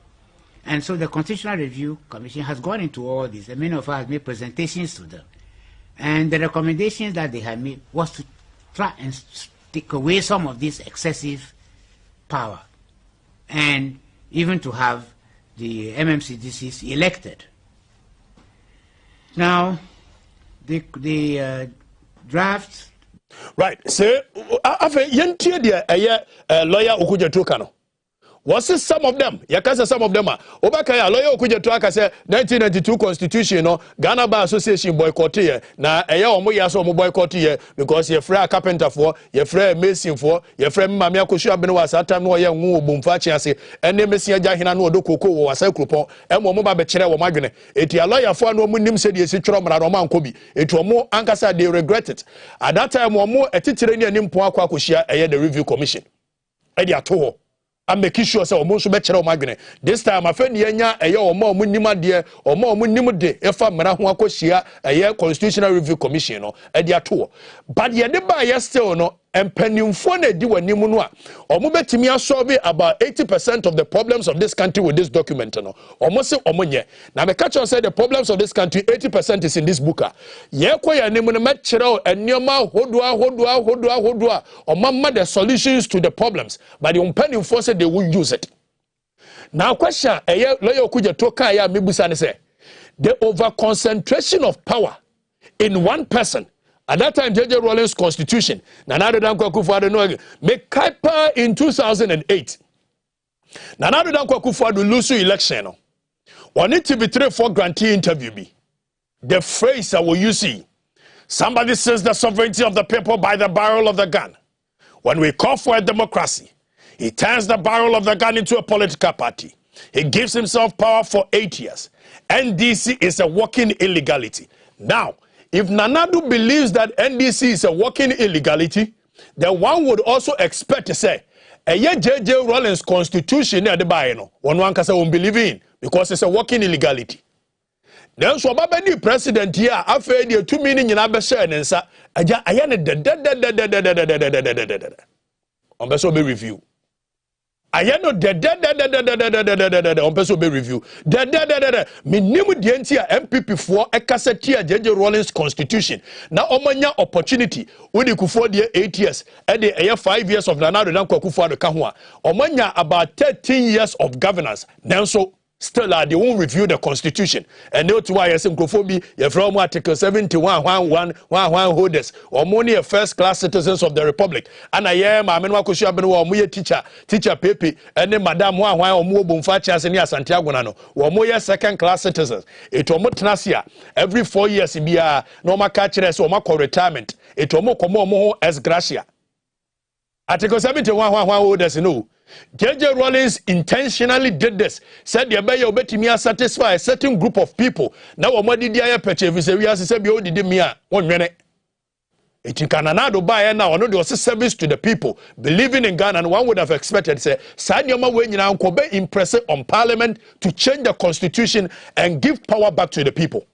And so the Constitutional Review Commission has gone into all this, and many of us have made presentations to them. And the recommendations that they had made was to try and take away some of this excessive power, and even to have the MMCDCs elected. Now, the draft. Right. So, after yentie dia lawyer Okujeto kano. Was it some of them? Yakasa some of them are. Obakaya lawyer Okujeto aka say 1992 Constitution no Ghana Bar Association boycotted here. Na omo yaso omo boycott here because ye free carpenter for, ye free mason for, ye free Mame Akosua Bene was that time no ye nwu obumfa chiase. Ene mesia agya hina no odokoko wo wasa krupon. Emo mo ba be kire wo madwene. Eti a lawyer for no mu nim se de esi tworo mra no ma nkobi. Eti omo ankasa they regret it. At that time omo etitire ni anim po akwa akohia the review commission. E dia to I'm making sure so almost better magane. This time I found yenya or more munima dear or more munimu de if I'm Marahuakosia a year constitutional review commission or at their tour. But yet the buyer still no and pending phone do a nimunwa or mubetimia solve about 80% of the problems of this country with this document no almost omonye. Now the catcher said the problems of this country 80% is in this book. Ye kwaya nimun metchero and nyoma hodua or mama the solutions to the problems but the pending force they will use it. Now question a lawyer kuja toka ya mibusa say the over concentration of power in one person. At that time, J.J. Rawlings' constitution, Nana Dankwa Akufo-Addo make Kaipa in 2008. Nana Dankwa Akufo-Addo lose election. One TV3-4 grantee interview me. The phrase I will you see. Somebody says the sovereignty of the people by the barrel of the gun. When we call for a democracy, he turns the barrel of the gun into a political party. He gives himself power for 8 years. NDC is a working illegality. Now, if Nanadu believes that NDC is a working illegality, then one would also expect to say, J.J. Rawlings' constitution one can say won't believe in because it's a working illegality. Then so the president here, after the 2 million in Abesha and sa, ayane on be review. ayeno de on person be review minimum de ntia MPP for ekasati a JJ Rawlings constitution na omanya opportunity woni kufo de 8 years e de 5 years of Nanado dan kwakufo ado ka ho a omanya about 13 years of governance nanso still they won't review the constitution and that's why yes microphone from article 71 1 holders or money first class citizens of the republic and I am amenu akosu abenu wo moye teacher pepe and madam wan omo bomfa chance ni Santiago na no wo moye second class citizens it omo tenasia every 4 years bia no maka kire so omo retirement it omo komo omo as gracia article 71 1 holders no JJ Rawlings intentionally did this. Said the Abaye obetimi satisfy a certain group of people. Now omadi di aye peche vi se wi ase se bi odidi mi a wonwene. Eti kananado ba na ono de service to the people. Believing in Ghana, and one would have expected say Sanyoma we nyina nko be impress on parliament to change the constitution and give power back to the people.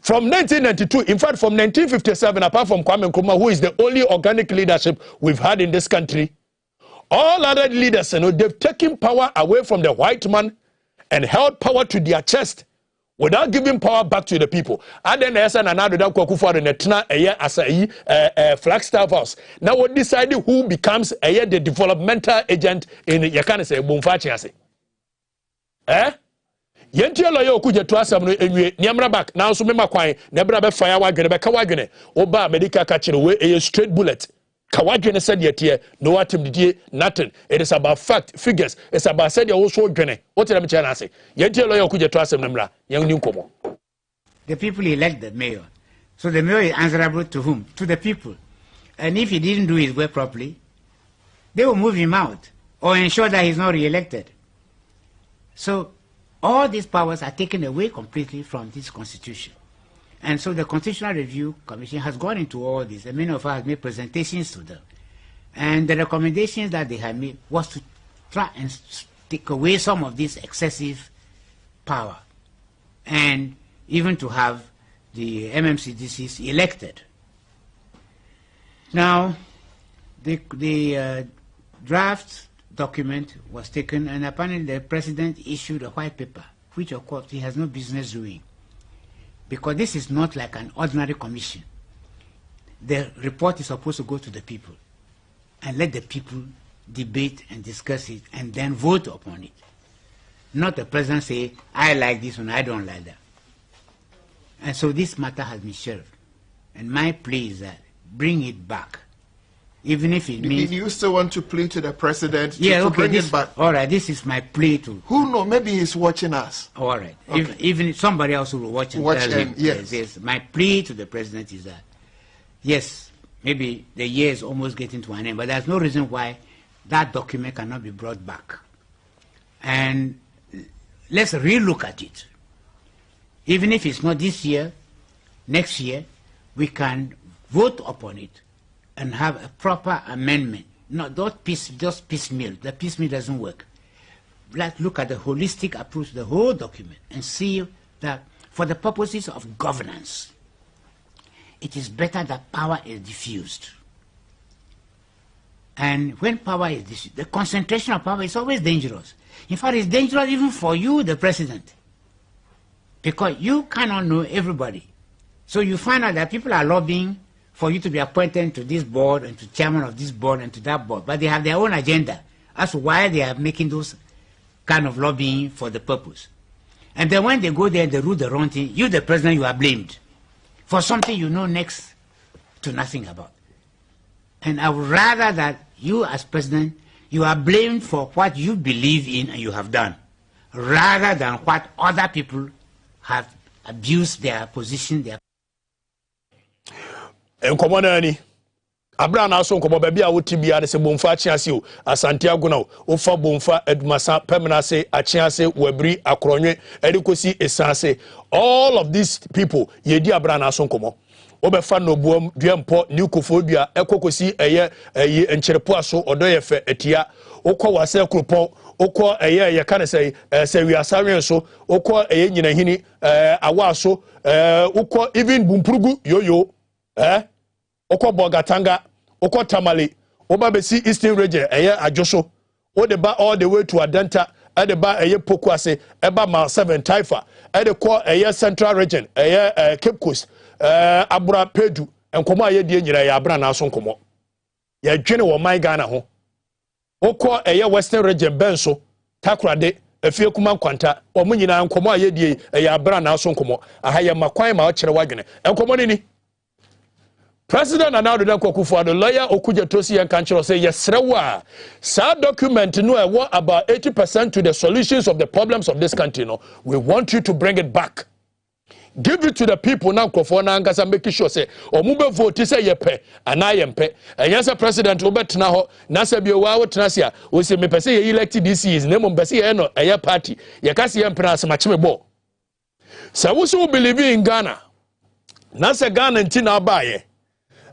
From 1992, in fact from 1957, apart from Kwame Nkrumah, who is the only organic leadership we've had in this country, all other leaders, they've taken power away from the white man and held power to their chest without giving power back to the people. And then there's another that Kwakufa and Netna as a Flagstaff House. Now we decided who becomes the developmental agent in Yakane say Bumfachi. Yenti aloyo kuje to asam no enwie niamra back now so mema kwan nebra be fire wagene be ka wagene oba medical catching we a straight bullet. Kawajene said yet here, no attempt nothing. It is about fact, figures. It's about said you also gene. What did I tell say? Yet lawyer could you trust him, Namra, young newcomer. The people elect the mayor. So the mayor is answerable to whom? To the people. And if he didn't do his work properly, they will move him out or ensure that he's not re-elected. So all these powers are taken away completely from this constitution. And so the Constitutional Review Commission has gone into all this, and many of us have made presentations to them. And the recommendations that they have made was to try and take away some of this excessive power, and even to have the MMCDCs elected. Now, the draft document was taken, and apparently the President issued a white paper, which of course he has no business doing, because this is not like an ordinary commission. The report is supposed to go to the people and let the people debate and discuss it and then vote upon it. Not the president say, I like this one, I don't like that. And so this matter has been shelved. And my plea is that bring it back. Even if it means... You still want to plead to the president to bring it back? All right, this is my plea to... Who knows? Maybe he's watching us. All right. Okay. Even if somebody else will watch and tell him, yes. My plea to the president is that, yes, maybe the year is almost getting to an end, but there's no reason why that document cannot be brought back. And let's relook at it. Even if it's not this year, next year, we can vote upon it and have a proper amendment. Not just piecemeal. The piecemeal doesn't work. Let's look at the holistic approach to the whole document and see that for the purposes of governance, it is better that power is diffused. And when power is diffused, the concentration of power is always dangerous. In fact, it's dangerous even for you, the president, because you cannot know everybody. So you find out that people are lobbying for you to be appointed to this board and to chairman of this board and to that board, but they have their own agenda as to why they are making those kind of lobbying for the purpose. And then when they go there and they do the wrong thing, you, the president, you are blamed for something you know next to nothing about. And I would rather that you as president, you are blamed for what you believe in and you have done, rather than what other people have abused their position, their... Nkomonani Abranaaso nkomo baby a woti bia ne se bomfa achiase o Santiago na o fa bomfa edumasa pemenase achiase wabri akronwe edikosi esase. All of these people yedi Abranaaso nkomo obefa no buam duempo ni kofodua ekokosi eye encherepo aso odoye fe etia okọ wase kropon okọ eye ye kan say wi asawen so okọ eye nyina hini awaso okọ even bumpurugu yoyo Oko Bogatanga, Oko Tamale, Oba Besi Eastern Region, Ajoso, o de ba all the way to Adenta e de ba eye Pokuase e ba Mile 7 Taifa e de call eye Central Region Cape Coast Abura Pedu enkomo aye die nyira ya Abranaaso nkomo ya dwene wo man Ghana ho o call eye Western Region Benso Takrade efie kuma kwanta omo nyina nkomo aye die ya Abranaaso nkomo aha ye makwan ma o kire wadwene enkomo ni President Anaudou Dankwa the lawyer Okuja Tosi and Kanchiro say yes rewa sa document no about 80% to the solutions of the problems of this country no we want you to bring it back. Give it to the people now na ngasa make sure say omube vote say yepe ana yempe enye president obetena ho na se bi owa wotena sia o se me pese ye elect this is name pese ye no eye party ye kase ye mpena asemache bo sa wo so believe in Ghana na se Ghana ntina abaye.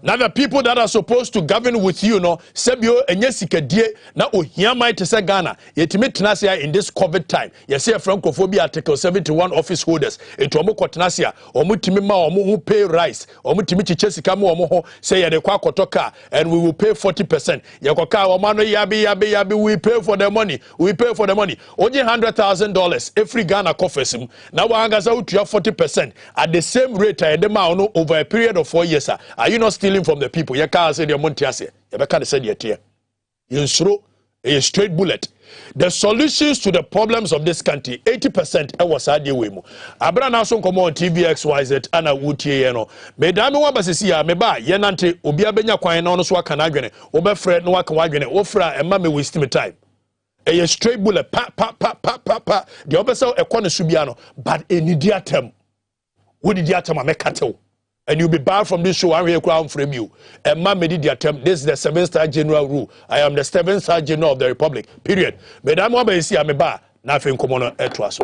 Now the people that are supposed to govern with you, no, sebio enyesika die na ohia might say Ghana. Yetimi tenasia in this COVID time. Yesi Francophobia Article 71 office holders. Etu omo tenasia, omo timi ma omo who pay rice, omo timi chichesika mo omo ho say yede kwa kotoka and we will pay 40%. Yakoka omo no yabi we pay for the money. We pay for the money. Only $100,000 every Ghana coffers him. Now angasa utuya 40% at the same rate edema over a period of 4 years. Are you not stealing from the people? You can't say the Montiase. You can't say the tear. You throw a straight bullet. The solutions to the problems of this country, 80% was idea we mo. Abranaaso come on TV XYZ ana wutie ye no. Me da me wa basisi ya me ba ye nante obi abenya kwan na no so aka na adwene. Obe frɛ no aka wadwene. Ofra e ma me waste me time. A straight bullet pa. The obesa e kwa no subia no, but enidi atem. Wo didi atem amekate. And you'll be barred from this show. I'm here from you. And my media attempt. This is the 7-star general rule. I am the 7-star general of the Republic. Period. But I'm going to see I'm a bar. Nothing common at us.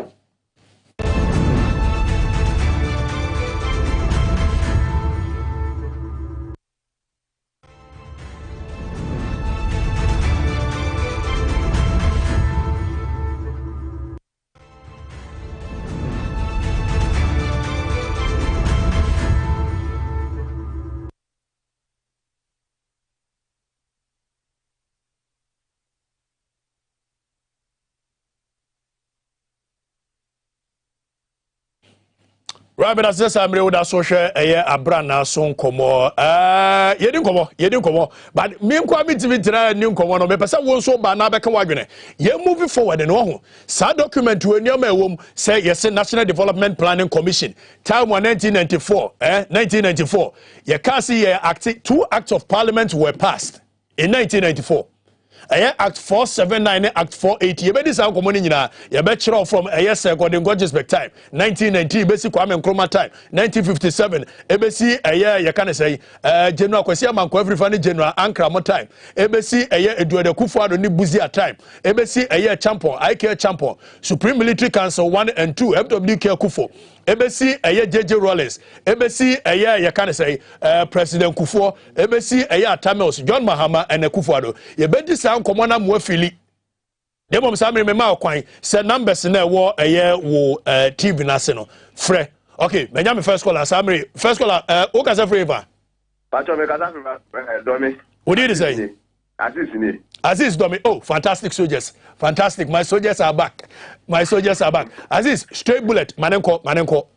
Rabbi Azesa Amre woda so hwe eye Abranaaso nkomo yedi nkomo but me nkwa bitimi tira ni nkomo no me pese won so ba na beka wadwene ye moving forward no ho sa document we niam ewom say yes National Development Planning Commission time 1994 ye can see two acts of parliament were passed in 1994. Act 479 Act 480 yebedi sa nkomo ni nyina yebe kire from Gordon Gogisbeck time 1990 besi Kwame Nkrumah time 1957 ebesi ye can say General Kwesi Amanko every General Ankramo time ebesi Eduardo Kufuor ni Buzia time ebesi champion IK champion Supreme Military Council 1 and 2 FWK Kufuor ebesi JJ Rollins ebesi ye can say President Kufuor ebesi Tamils John Mahama and Kufuor yebedi sa nkomo na mo afili demo msamre me ma okwan se numbers na wo wo TV na se no frɛ okay menya me first caller samre first caller o ka se free Pacho me ka sa domi what did you say Aziz domi oh fantastic soldiers fantastic my soldiers are back Aziz straight bullet manenko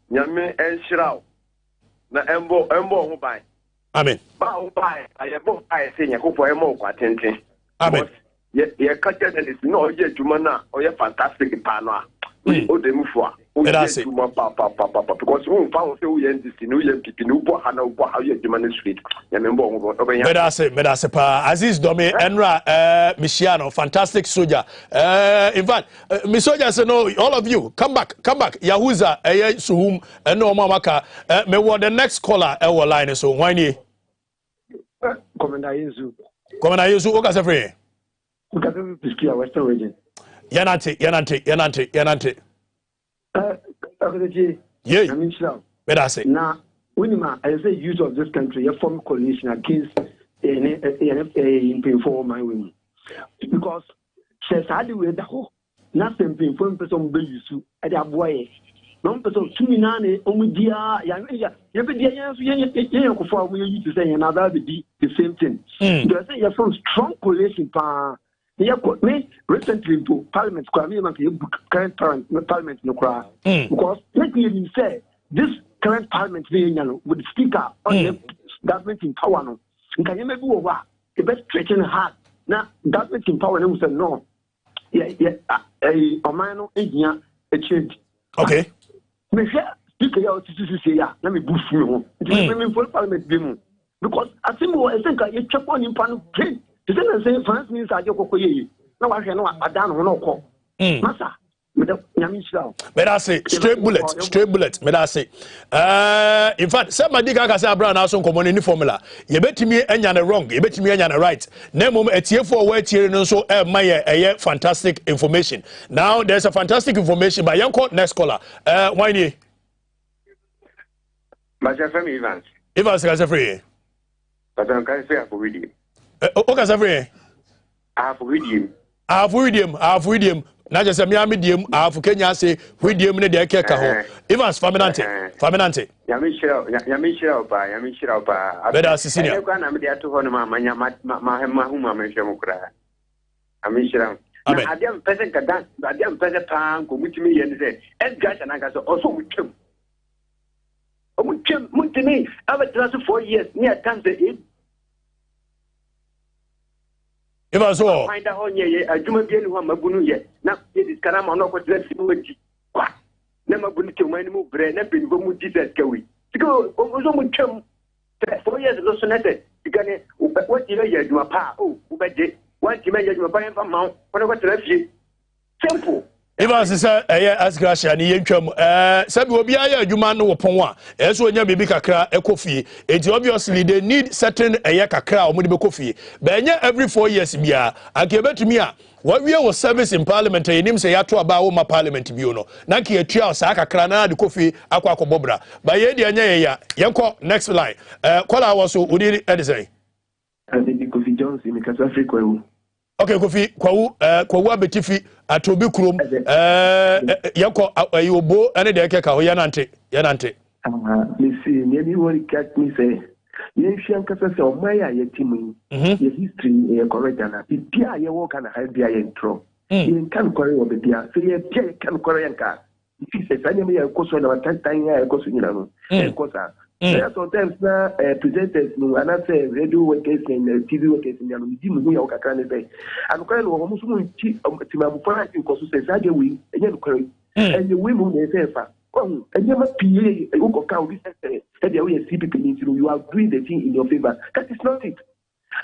nyame enshiraw na embo ho ban amen ba ho ban ayebo ai se nyakofo emo kwa tenten amen ye catcher that is no ye juma na o ye fantastic pa no a o de mu fo a o ye juma pa because we found say we end this no ye pipi no bo ha na bo ha ye juma na street ya membo ho o be ya medase pa Aziz domi enra Michiano fantastic soldier in fact mi soldier say no all of you come back Yahuza suhum no maka me what the next caller our line so why ni Commander Yezu o ka se free Western region. Yanante. Now, when I say use of this country, you form coalition against for my women. Because says how do we that nothing for person be you at a boy. no person tumi na ne omudia ya be dia yan so yan ko for we to say na that be the same thing they say you from strong coalition pa ya ko me recently to parliament kwa me man current parliament no kwa because let me say this current parliament with the speaker on the government in power no nka yeme bi wo wa e be stretching hard na government in power no say no oman no ehia a change. Okay. Me speaker ya otisi ya na me bufu me ho. Me for parliament bi mu because asimu I think you check on him pan play. The same say finance minister ajo kokoye na wa hwe no adan no no ko. Masa but I say straight bullet. But I say, in fact, somebody can say Abranaaso common any formula. You bet me any wrong. You bet me any right. Name at here for where here so my fantastic information. Now there's a fantastic information by young court next caller. Why ni? Majafemi Evans. Evans can say free. But I can say I have read him. Okay, say free. I have read him. I have read him. Na just me medium afu Kenya say medium ne de keka ho Evans Faminante Yami shira pa beda sisinia e kwa na me de ato ho no ma huma me hwem kura ami shira na adiam pese gadan adiam pese pa ko mutimi ye ne say edga na ga so oso mutwem mutimi aba trans 4 years near cancer Eva so find out honye adwuma bi enu ho mabunu ye na ye diskara ma no ko dress bi wadi kwa na mabunu ke mani mu bre na bin go mu Jesus kawi tiko ozo mu twam 4 years ago so nete digane wati na ye adwuma pa ubede wati me ye adwuma pa en fa ma ko ko dress bi simple Eva sisa asgrasha ni yentwam sabi obi aya adwuma no wopon a eso onya bibi kakra ekofie enti obviously they need certain kakra o mo de bekofie ba enya every 4 years bia anke betumi a wawie wo service in parliament enim se yato aba wo ma parliament bi no na ke atua o sa kakra na de kofie akobobra ba ye de anya ye ya yenko next line kola was so odi edisay Adi Kofi Johnson mi kasa Africa. Okay, Kofi, kwawu abetifi atobi kurom yako ayobo ene de keka ho yanante me see maybe what catch me say yen hwian kasa se o mai a yetimu ye history e correct na bia ye wo kana ha bia ye ntro yen kan kore wo bia so ye bia kan kore yanka if say sanya me ye koso na tantan ya koso nyina no e kosa sometimes na presenters no and I say radio workers and TV workers in the di mu ya okaka ne say and kore no mo so mu ti timamu fara in koso say saje we enye kore enye we mu ne say fa and you must be a CPP, you are doing the thing in your favor. That is not it.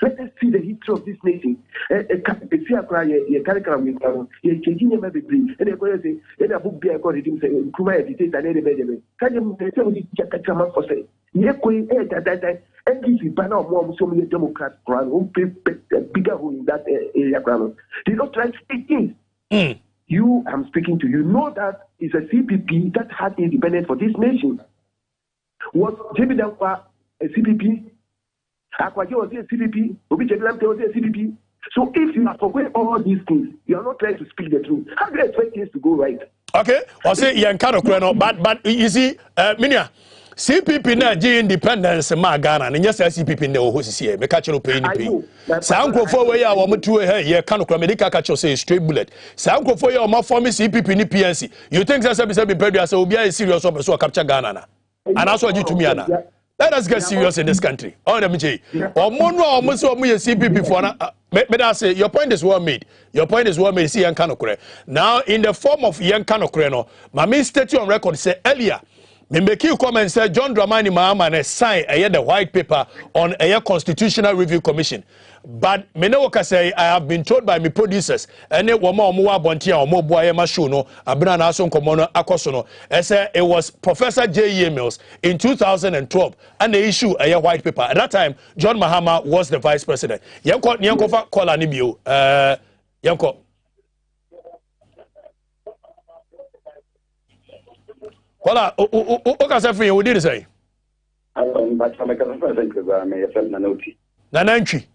Let us see the history of this nation. If you are crying, you can't come with you changing your baby, and they're say, and a book be according to say, Kuma dictate and any Benjamin. Can you tell me Chakachama for say? Yekwe, that NDC banner more so many Democrats who play a bigger role in that area. They don't try to speak things. You, I'm speaking to you, know that it's a CPP that had independence for this nation. Was JB Dankwa a CPP? Akwaje was a CPP? Obi Jebilamte was a CPP? So if you are forgetting all these things, you are not trying to speak the truth. How do you expect things to go right? Okay, I'll say Yankano Kreno, but you see, Minia. CPP na G independence ma Ghana and yes CPP ne ho sisi me ka chero pay ni pay sankrofo we ya wo mtu ye ka no kra medical ka say straight bullet sankrofo ye o ma form CPP ni PNC you think say be pedua say obi are serious o so capture Ghana na and also agi tumi ana let us get serious in this country all them je o mo no o mo so mo ye CPP for na me that say your point is well made see yan kan okre now in the form of yan kan okre no my state on record say earlier me make you come and say John Dramani Mahama sign the white paper on a constitutional review commission. But me no say I have been told by my producers and it wama omo abontia omo boaye ma show no Abranaaso nkomo akoso no say it was Professor J.E. Mills in 2012 and the issue a white paper. At that time John Mahama was the vice president. Yanko fa call ani bio yanko Voilà, o say free, we did say. But I'm Nananchi. Nananchi.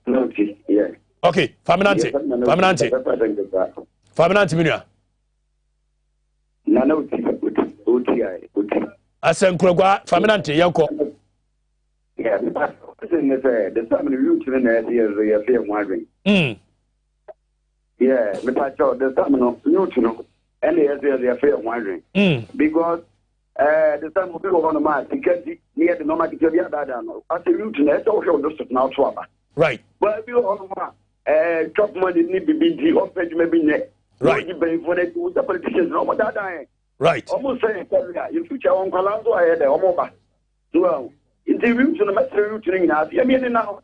Nananchi, yeah. Okay, Faminante. Faminante Minia. Nananchi, Asenkrogwa Faminante Yanko. Yeah, the family route in the fair wandering. Yeah, the family route, and the affair wandering. Because the time of people on the mark, because near the normal Victoria Badano, as a route, and that's also just now trouble. Right. But you on the top money need to be the off-page maybe net. Right. With the politicians, no more that. Right. Almost saying, in future on Calando, I had a homo. Well, in the route to the master route, I mean, now,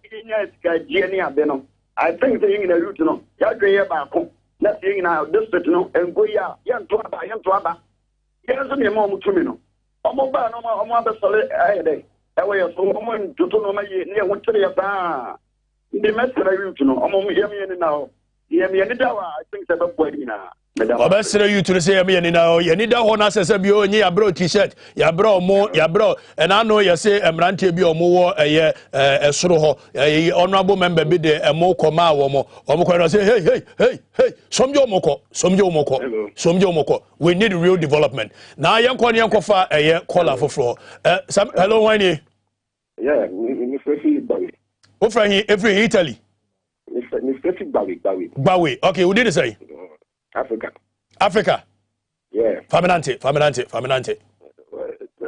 I think the in the route, no, Yadria Bako, nothing now, district, no, and go ya, young Twaba. Yes, me a moment to me, no. Omoba, no more, other solid, I had a way of someone to know my near what to the master route, no, Omo, now. Yeah, me and I think that's a point now. Obesere you to say me now. You need that one as a bio ni abro t-shirt. Ya bro mo ya bro. And I know you say emrante bi omo soro ho. Honorable member bi de emo koma wo mo. Omo ko say hey. Somjo moko. We need real development. Now yanko fa call for hello wani. Yeah, Mr. Bawi. Who from every Italy? Mr. Bawi. Okay, who did it say? Africa. Yeah. Faminante.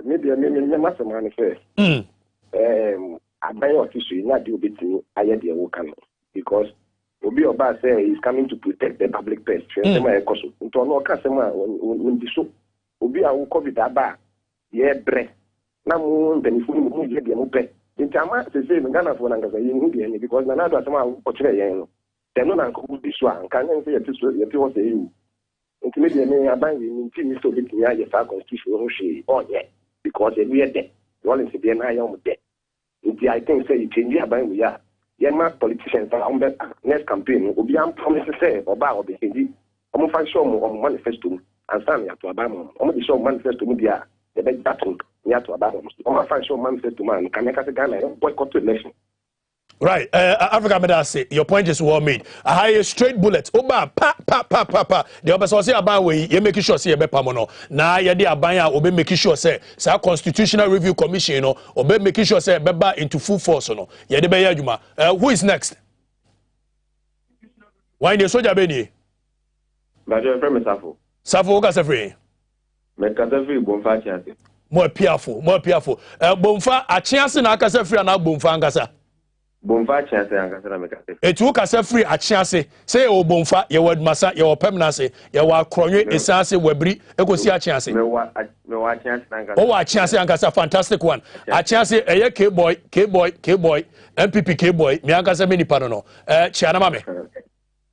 Maybe I must man first. I buy your tissue, not do bit me. I had the work because Obi Oba say he's coming to protect the public purse. Sema ekoso. Nto no ka sema on diso. Obi a wo COVID aba. Ye bre. Na mu benefit mu je de mu pe. Intama se me Ghana for nanga say hu de because na na do asema wo kire yen no. Dem no na ko diso an kan say ye tiso ye ti wo say you. Intimate me aban we team so bit ya ye fa constitution ho she onye because we are there. You want to be na ya mu there. I think say you change aban we are. Ye ma politicians on the next campaign obi am promise say oba obi change. Omo fa show mo manifesto and stand ya to aban mo. Omo di show manifesto mo dia the big battle ya to aban mo. Omo fa show manifesto man can make us Ghana boycott election. Right, Africa Medase, your point is well made. A high straight bullet. Oba, pa. The other say about way, you make sure say a bepamono. Now, ya de abaya, obe make sure say, Constitutional Review Commission, obe make sure say, beba into full force, no. Ya de beya juma. Who is next? Why in the soldier beni? But your friend Safo. Safo, what's a free? Make us a free bonfire chance. More piafo. Bonfa, a chance in Akasa and Bonfa Angasa. Bonfa chance and make it. It took us a free a chance. Say, oh, Bonfa, your word massa, your permanency, your cronye, essence, webri, ecosia chance. No, a chance and a fantastic one. A chance, a K boy, MPP K boy, Miangasa mini panono. Chanamame.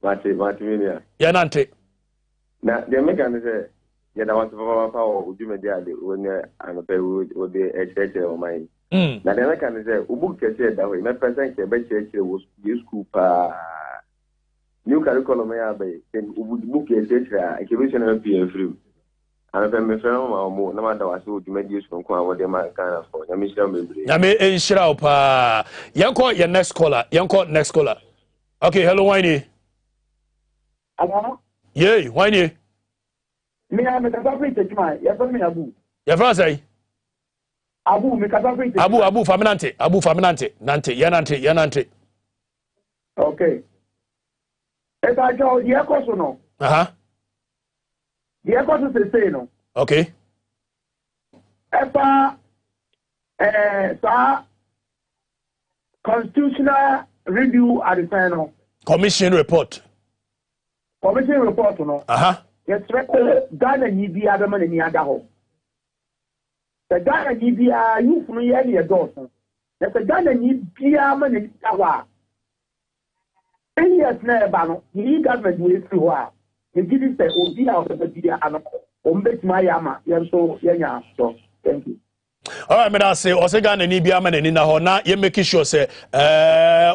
Martiminia. Yanante. Now, the American say, yeah, I want to power would you make the when I'm a pay with the HH or mine. Now, the American say, Ubu can say that way. My present was school new curriculum. Then Ubu book a activation of PA through. And if I'm a film or more, no matter what, you make use from what they might kind of for. Yami in Shraupa. Your next caller. Okay, hello, Winey. Hello? Yay, Winey. Me, I'm a Catholic, you're from me, Abu. Your brother? Abu, me Catholic. Abu Faminante. Yanante. Okay. If I go, the echoes or no? The echoes is the same. Okay. If constitutional review at the final. Commission report, no? Yes, Ghana need be other man in the other home. The Ghana need be you from any adult. There's a Ghana need be a man in Tawa. 10 years now, the government will through her. The giving say, oh, be out of the dear Umbet Mayama, so, thank you. All right, I say, Osegana Nibia man and in the Hona, you make sure say,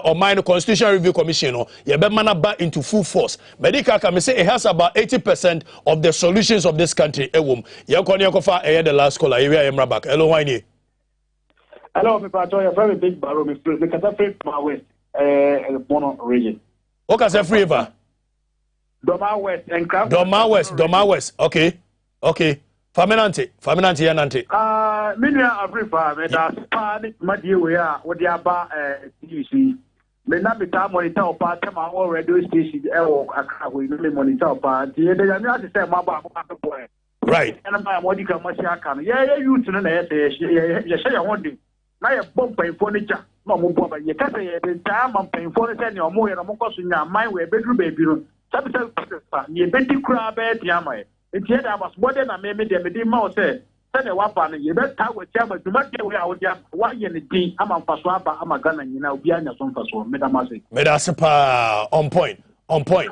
or mine Constitutional Review Commission, you be man back into full force. Medica can say it has about 80% of the solutions of this country. Yakofa, the last caller, here I am back. Hello, Winey. Hello, Papa, you're very big barrow, because I feel my west, Mono region. What can I say, Freeva? Doma West and Craft. Doma West. Okay. Faminante yanante. Minya Africa, Meda Madi, we are what the Aba TUC. Menabita monitor part of our radio station, we monitor part. The other say, Maba, right. And I'm what you can Masiakan. Yeah, you to the you say I want it. Now you're bumping furniture. No more, you can't say the time I'm paying for it, and you're more than in your mind where bedroom baby. Sometimes you bet you crab at Yamai. It's yet I was more than I made the mouse said. Send a weapon, you better tell with Jabba to make way out there. Why in the tea? I'm a Faswaba, I'm a gun, and you know, behind your son for so, Medamasi. Medasipa on point. On point.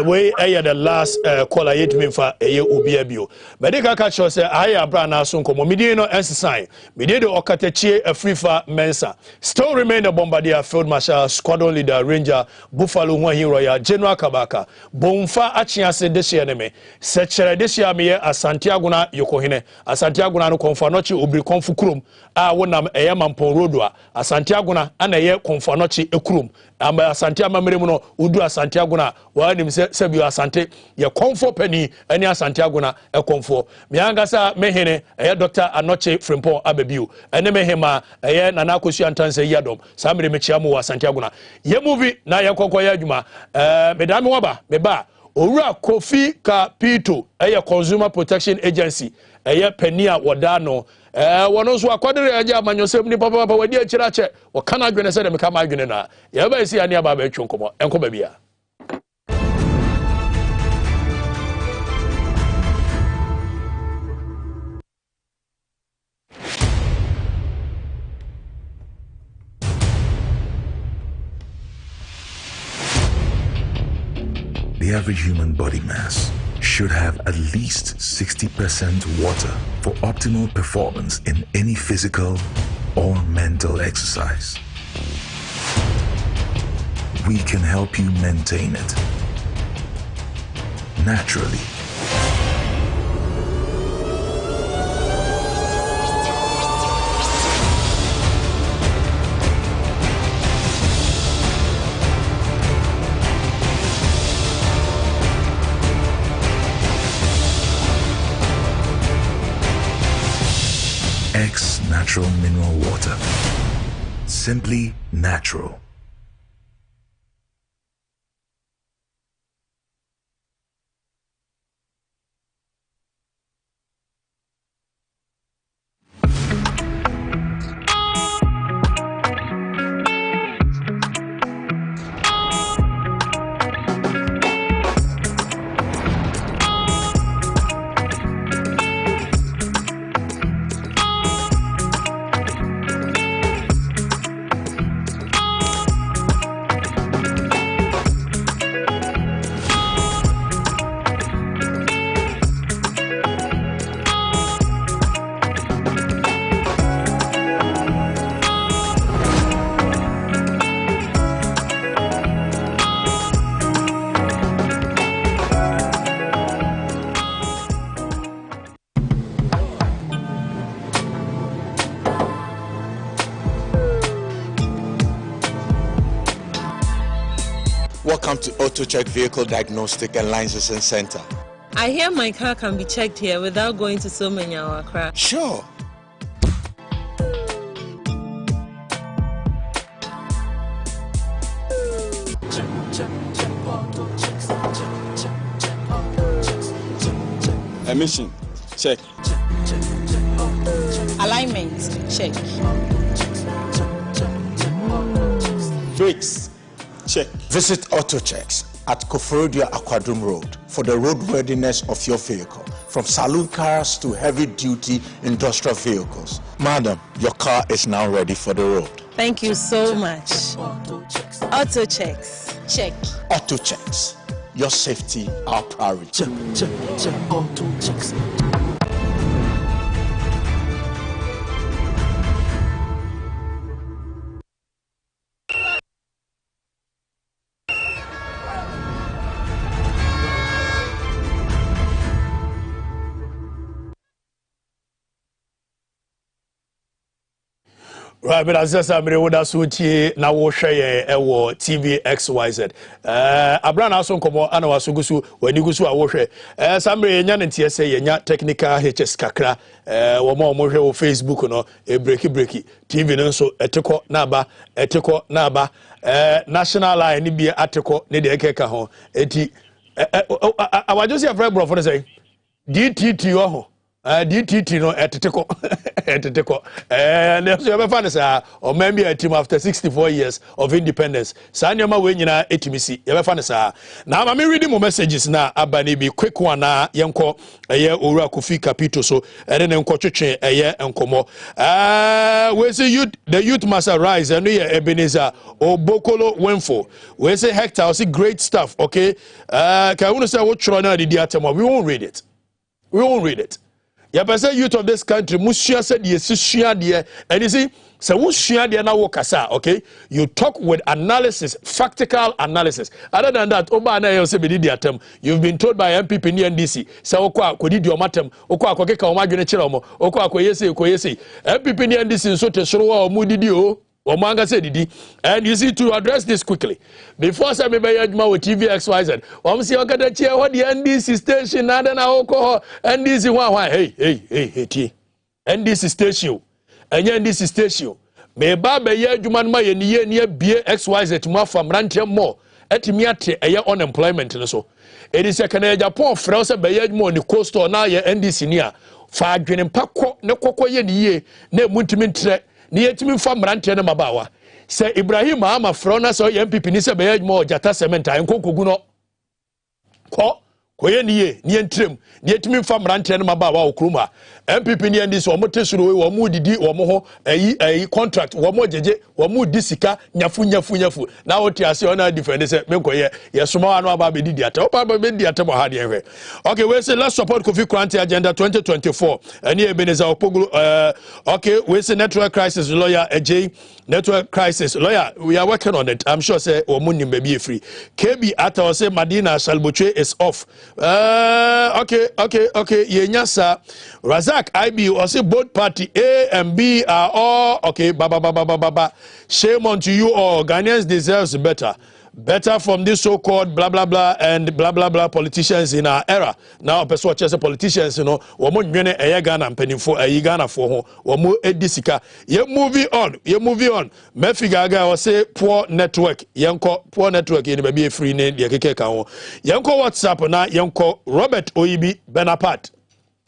We are the last caller yet me for a year ubiabio. Medical catcher say I Abranaaso komo midino exercise. Midedo okatechi a free for Mensa. Still remain the Bombardier Field Marshal, Squadron Leader, Ranger, Buffalo One Royal, General Kabaka. Bonfa achiase this year neme. Sechere this year me a Santiago na Yokohine. A Santiago na no konfanochi ubri konfu krum. A wonam eyamampon rodwa. A Santiago na anaye konfanochi ekrum. Amba Santiago Mameremuno udu a Santiago na wanim sebi asante ye comfort penny any Santiago na e comfort mianga sa mehene Dr. Anoche Frimpong abebiu ene mehema Nana Akosua Antanse yadom samre mechiamu wa Santiago na ye movie na ye kokoya adwuma medame waba meba owura Kofi Kapito Consumer Protection Agency penia wadano wono so akwadere aja amanyosem ni papa wadi akirache wakana adwene se de meka ma adwene na ye ba esi ani aba ba atwo nkomo enko ba bia. The average human body mass should have at least 60% water for optimal performance in any physical or mental exercise. We can help you maintain it naturally. X Natural Mineral Water. Simply natural. Welcome to AutoCheck Vehicle Diagnostic and Licensing Center. I hear my car can be checked here without going to so many hour crash. Sure. Emission, check. Alignment, check. Brakes, check. Visit AutoChecks at Koforodia Aquadrum Road for the roadworthiness of your vehicle, from saloon cars to heavy-duty industrial vehicles. Madam, your car is now ready for the road. Thank you so much. AutoChecks, check. AutoChecks, your safety, our priority. Check, AutoChecks. Right, but as I said, we would also na wo share ewo TV XYZ. Abranaaso nkomo ana wasugusu wani gusu a wo hwe. Samre nya ntie se yenya technical HS kakra. Wo ma mo hwe wo Facebook no breaki TV no so eteko na aba national line ni bia ateko ne de ekeka ho. Eti awajosi afre bro for say DTT ho. DTT no eteteko and so ever say or maybe a team after 64 years of independence sanyoma we nyina etimisi ever fan say now I'm reading my messages na abani be quick one na yenko eye owura Kofi Kapito so and then enko twetwe eye enkomo we say the youth must arise and we Ebenezer Obokolo Wenfo we say Hector we say great stuff okay can we say what try na di atema we won't read it. Ya pese youth of this country musua said yesua de and you see so wusua de na wo kasa okay you talk with analysis factual analysis other than that oba na you say be di atem you've been told by MPP ni NDC say okwa akodi di omatem okwa akokeka o madwene kire omo okwa akoyese MPP ni NDC nso te soro wa omu didi o Omanga said didi and you see to address this quickly before say me be adwuma with TV XYZ say okada chia what the NDC station na na alcohol NDC hwa hey tie NDC station enye NDC station me ba be adwuma no ma ye ni bie XYZ mu afam rantie mo etimi ate eye unemployment no so it is a Canadian Japan frɛ say be adwuma ni coastal na ye NDC ni a fa adwene pakɔ ne kokɔ ye ni ye na muntimi ntre ni yetimi fa mrantie na mabawa se Ibrahim ama frona so MPP ni se be mo jata cement an kokogu no ko ye ni entrem ni yetimi fa mrantie na mabawa okruma MPP ni ndi so omote suro we omo didi omo ho ayi contract omo jeje omo disika nyafu na oti ase ona defend se menkoye ye soma anu aba be didi ata oba be didi ata mo ha de ehwe okay we say let's support Kofi Kranti agenda 2024 ani Ebenezer Opoglu okay we say network crisis lawyer AJ network crisis lawyer we are working on it I'm sure say omo nim be free KB ata say Madina Salboche is off okay ye nyasa Razak IB or say both party A and B are all okay ba. Shame on to you all. Ghanaians deserves better from this so-called blah blah blah and blah blah blah politicians in our era. Now person watch politicians you know womo nwene eye Ghana mpanimfo ayi Ghana for ho womo edisika ye moving on mefigaga or say poor network yenko poor network ye be free ne de keke ka ho yenko WhatsApp na yenko Robert Oyibi Benapat.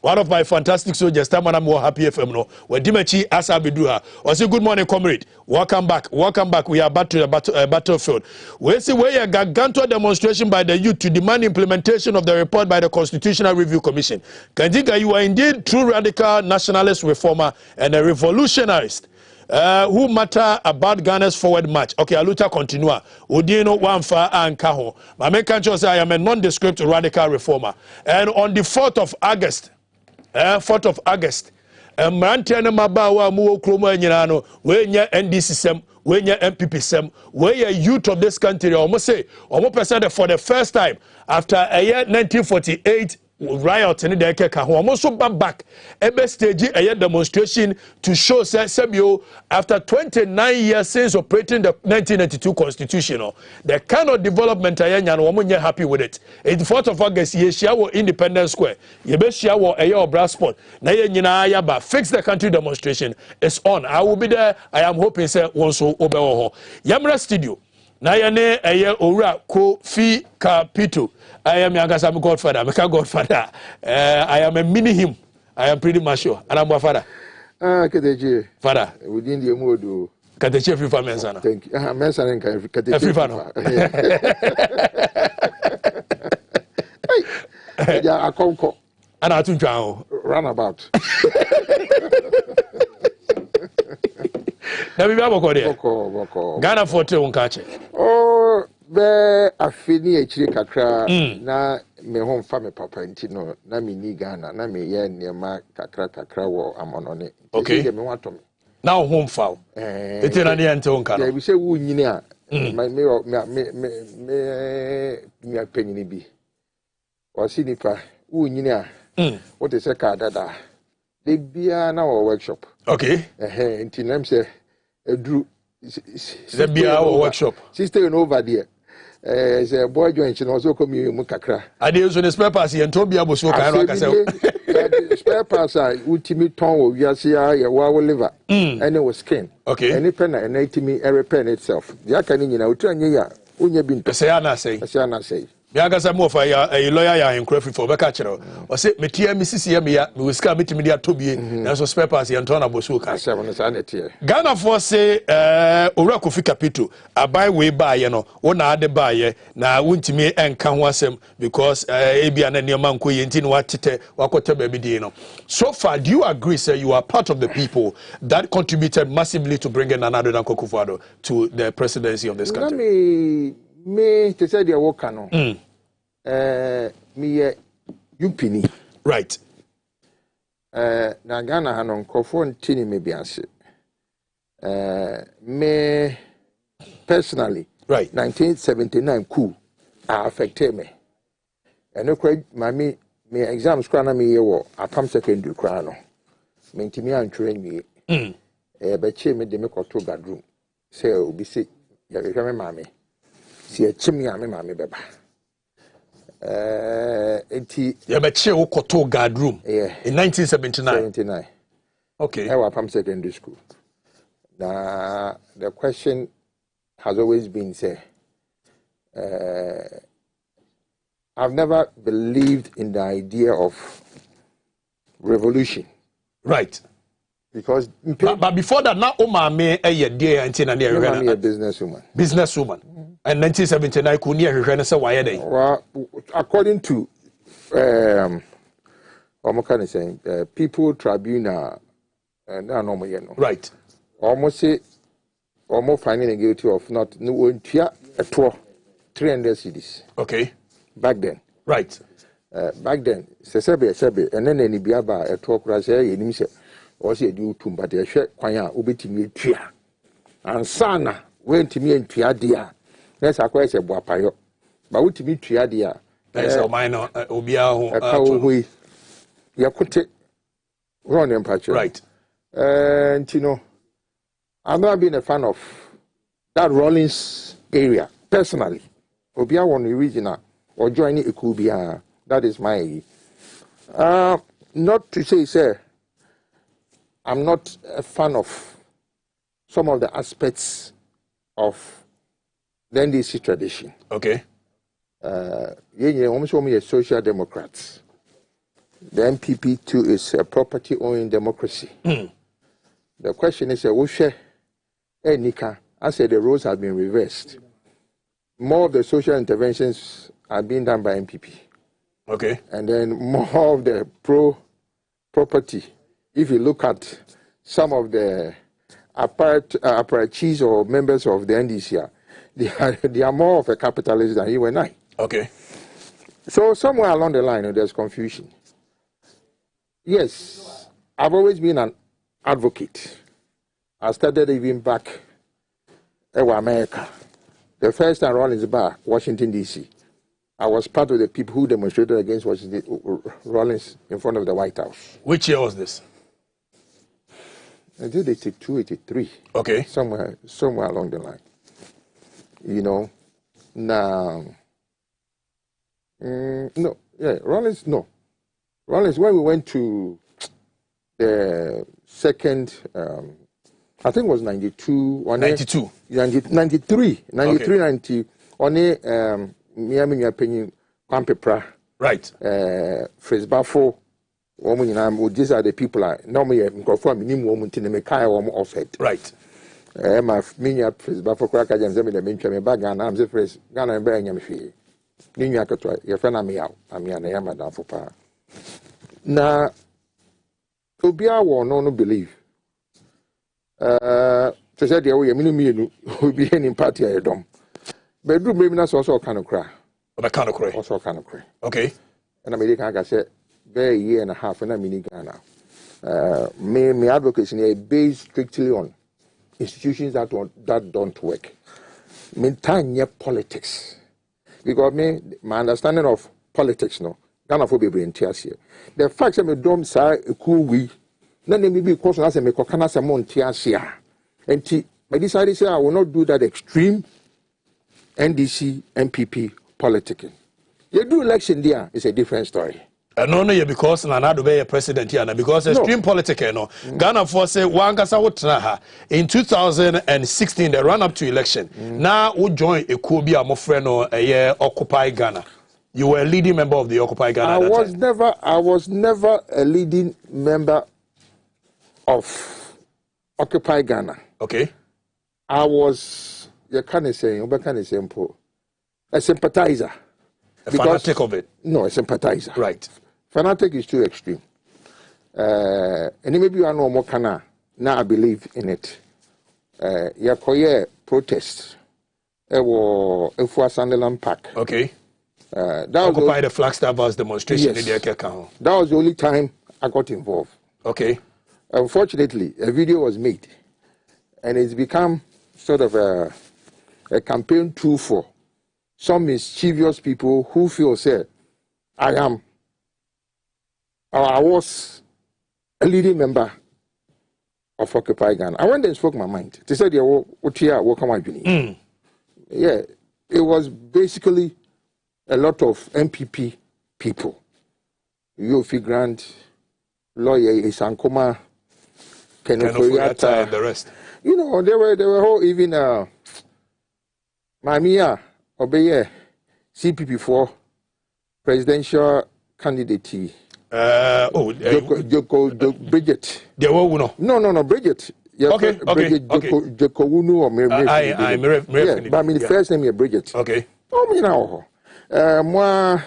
One of my fantastic soldiers, time when I'm more happy FM no. When Dimechi Asabiduha, I say good morning, comrade. Welcome back. We are back to the battlefield. We see where a gargantuan demonstration by the youth to demand implementation of the report by the Constitutional Review Commission. Kandiga, you are indeed true radical nationalist reformer and a revolutionarist. Who matter about Ghana's forward march? Okay, Aluta continua. Udino Wamfa and Kaho. My main country say I am a nondescript radical reformer. And on the 4th of August, Mrantiana Mabawa Muo Kromo Nyano, we nya NDC sem, we nya MPP sem, we a youth of this country, almost say, almost for the first time after a year 1948 riot in the Ekeka, who almost back a stage a demonstration to show Sebio after 29 years since operating the 1992 constitution, the kind of development I am woman happy with it. In the 4th of August, ye share Independence Square, ye be share a year of Brasport, na ye nyina yaba fix the country demonstration is on. I will be there. I am hoping say once obeho. Yamra studio. Na yane eye owura Kofi Kapito. I am Yagasam Godfather. I'm a Godfather. I am a mini him. I am pretty much sure. And I'm a father. Kateji. Father. Within the mood. Kateji free for Mensana. Thank you. Mensana can Kateji. Free for no. Yeah, I come. And I think runabout. Na bibi aboko de. Boko. Ghana forte unkache. Oh, be afini echire kakra na me hom fa me papa ntino na me ni Ghana na me ye niema kakra wo amonone. Okay. Me watom. Na home fa. Ete na ne ante unka no. Ya bi se wo nyini a me apanyini bi. O si nipa wo nyini a. What is a car dada? They be na workshop. Okay. Nti nam say Drew. The beer workshop. Sister over there. A boy joint and also come you mukakra. I did on the spare parts and told me I was so kind of spare parts are ultimate tongue of Yasia, your wow liver, and it was skin. Okay. Any pen and 80 me every pen itself. Yakanin, you know, turn ya, when you've been Sayana say. Yaga more for a lawyer in Crefy for Becachero. Or say, Metia Mrs. Yamia, we will scam it immediate to be, and so spare parts and Tona Bosuka. Ghana for say, Oracle Capito, a buy way buy, you know, one other buyer, now won't me and can was him because Abian and your man Quintin Watite, Wakota Baby. So far, do you agree, sir, you are part of the people that contributed massively to bringing another than Kokufado to the presidency of this country? Me to say the work no. Me Upini. Right. Na Ghana hanon kofo ntini me biase. Me personally, right. 1979 coup affected me. And no quite me exams kwana me yewo apam secondary kwana no. Me ntimi antwe me. Be me de me koto bedroom. Say obi say ya hwe me mame. Si echimi ame mame beba. Enti ya beche wo koto guard room in 1979. Okay. I was from secondary school. Now the question has always been say I've never believed in the idea of revolution. Right. Because but before that, now Omame a dear and a businesswoman. Businesswoman. And 1979 kunia say why they? Well, according to People Tribunal right. Almost say almost finding guilty of not no at 300 cedis. Okay. Back then. Right. Back then, Sebe, and then any biaba at 12 crashes, or say do to but a share quaya ubiti tria. And sana went to me and triadia. That's a question about Payo. But what to me triadia? That's a minor Obia. Yakute run empathy. Right. And you know, I've not been a fan of that Rollins area personally. Obia one regional or joining Ikubia. That is my not to say I'm not a fan of some of the aspects of the NDC tradition. Okay. Almost a social democrat. The MPP too is a property-owning democracy. The question is, Nika, I said the roles have been reversed. More of the social interventions are being done by MPP. Okay. And then more of the pro-property. If you look at some of the apparatchiks or members of the NDC, they are more of a capitalist than you and I. Okay. So somewhere along the line, there's confusion. Yes, I've always been an advocate. I started even back in America. The first time Rollins Bar, Washington, D.C. I was part of the people who demonstrated against Rollins in front of the White House. Which year was this? I did 82, 83. Okay. Somewhere along the line. You know, now, Rollins, when we went to the second, I think it was 92. 92. 93, 90, on Miami opinion, Pampepra. Right. Fris Bafo, woman, these are the people I normally conform minimum woman to the Mekaya offset. Right. My mini Fris Bafo Cracker and Zemi the Mincham bag and I'm the Fris Ghana and Bearing Fee. Ninya Katwa, your friend Amiao, Amiana Yamada for power. Now, Obia will no believe. To say the way a minimum will be any party at dom. Bedroom baby that's also kind of cry. Also kind of cry. Okay. And I said, very year and a half and a mini Ghana. My advocacy is based strictly on institutions that don't work. Meantime, politics. Because my understanding of politics, no, Ghana for baby in tears here. The fact that me don't say a cool we, none may be because I say me kokana se mon tears here. And I decided to say I will not do that extreme NDC, MPP politicking. You do election there, it's a different story. No, because Nana do be a president here, because extreme politics, Ghana for say one kasa in 2016, the run up to election. Now we join a Kobe Amofreno a year Occupy Ghana. You were a leading member of the Occupy Ghana. I was never a leading member of Occupy Ghana. Okay. I was a sympathizer. A fanatic of it? No, a sympathizer. Right. Fanatic is too extreme. And maybe you know more kana. Now I believe in it. Yakoye protest. Efwa Sunderland Park. Okay. Occupy the Flagstaff House demonstration in the account. That was the only time I got involved. Okay. Unfortunately, a video was made, and it's become sort of a campaign tool for some mischievous people who feel, say, I was a leading member of Occupy Ghana. I went and spoke my mind. They said, yeah, it was basically a lot of MPP people. Yofi Grant, lawyer Isankoma, Kenoforiata, and the rest. You know, they were whole even Mamia Obeye CPP for presidential candidate. Bridget. No, Bridget. Okay. Jokowunu or Mary. But I mean, the first name is Bridget. Okay. Oh, you know, moi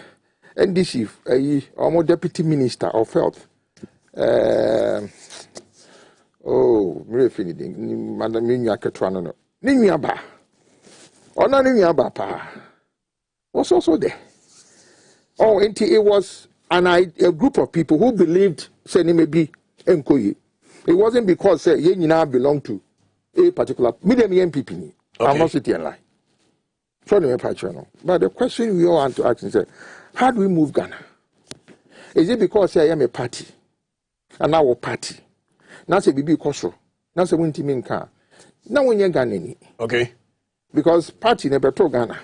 NDC, more deputy minister of health. Mary Finiding, Madam Minya Katwana, Ninyaba. Or not Ninyaba pa. Was also there. Oh, and it was a group of people who believed, say, maybe Nkoye. It wasn't because, say, you now belong to a particular medium MPP. I'm not sitting and lie. But the question we all want to ask is, how do we move Ghana? Is it because, say, I am a party, and our party? Now, say, Bibi Koso. Now, say, when Timin car. Now, when you're Ghana. Okay. Because party never told Ghana.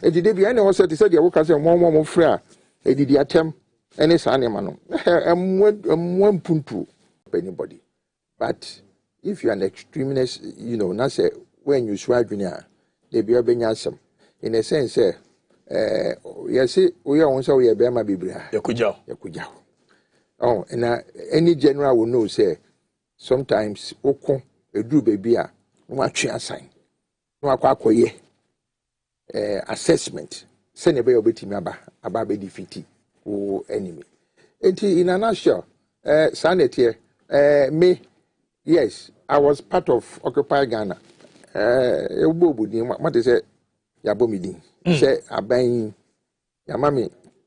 And the day behind was said, he said, you work as a more free. He did the attempt, and it's animal. I'm one puntu anybody. But if you're an extremist, you know, not say, when you swear, junior, they be a benyasam. In a sense, yes, we are also we are Bema Biblia. Yakujao. Oh, and any general will know, say, sometimes, Oko, a do baby, no actually sign. No aquaye. Assessment. Send a bay of about defeat or enemy. And in a nutshell, sanity, me, yes, I was part of Occupy Ghana. What is it? Yabomidi. Say, Abain, Yamami,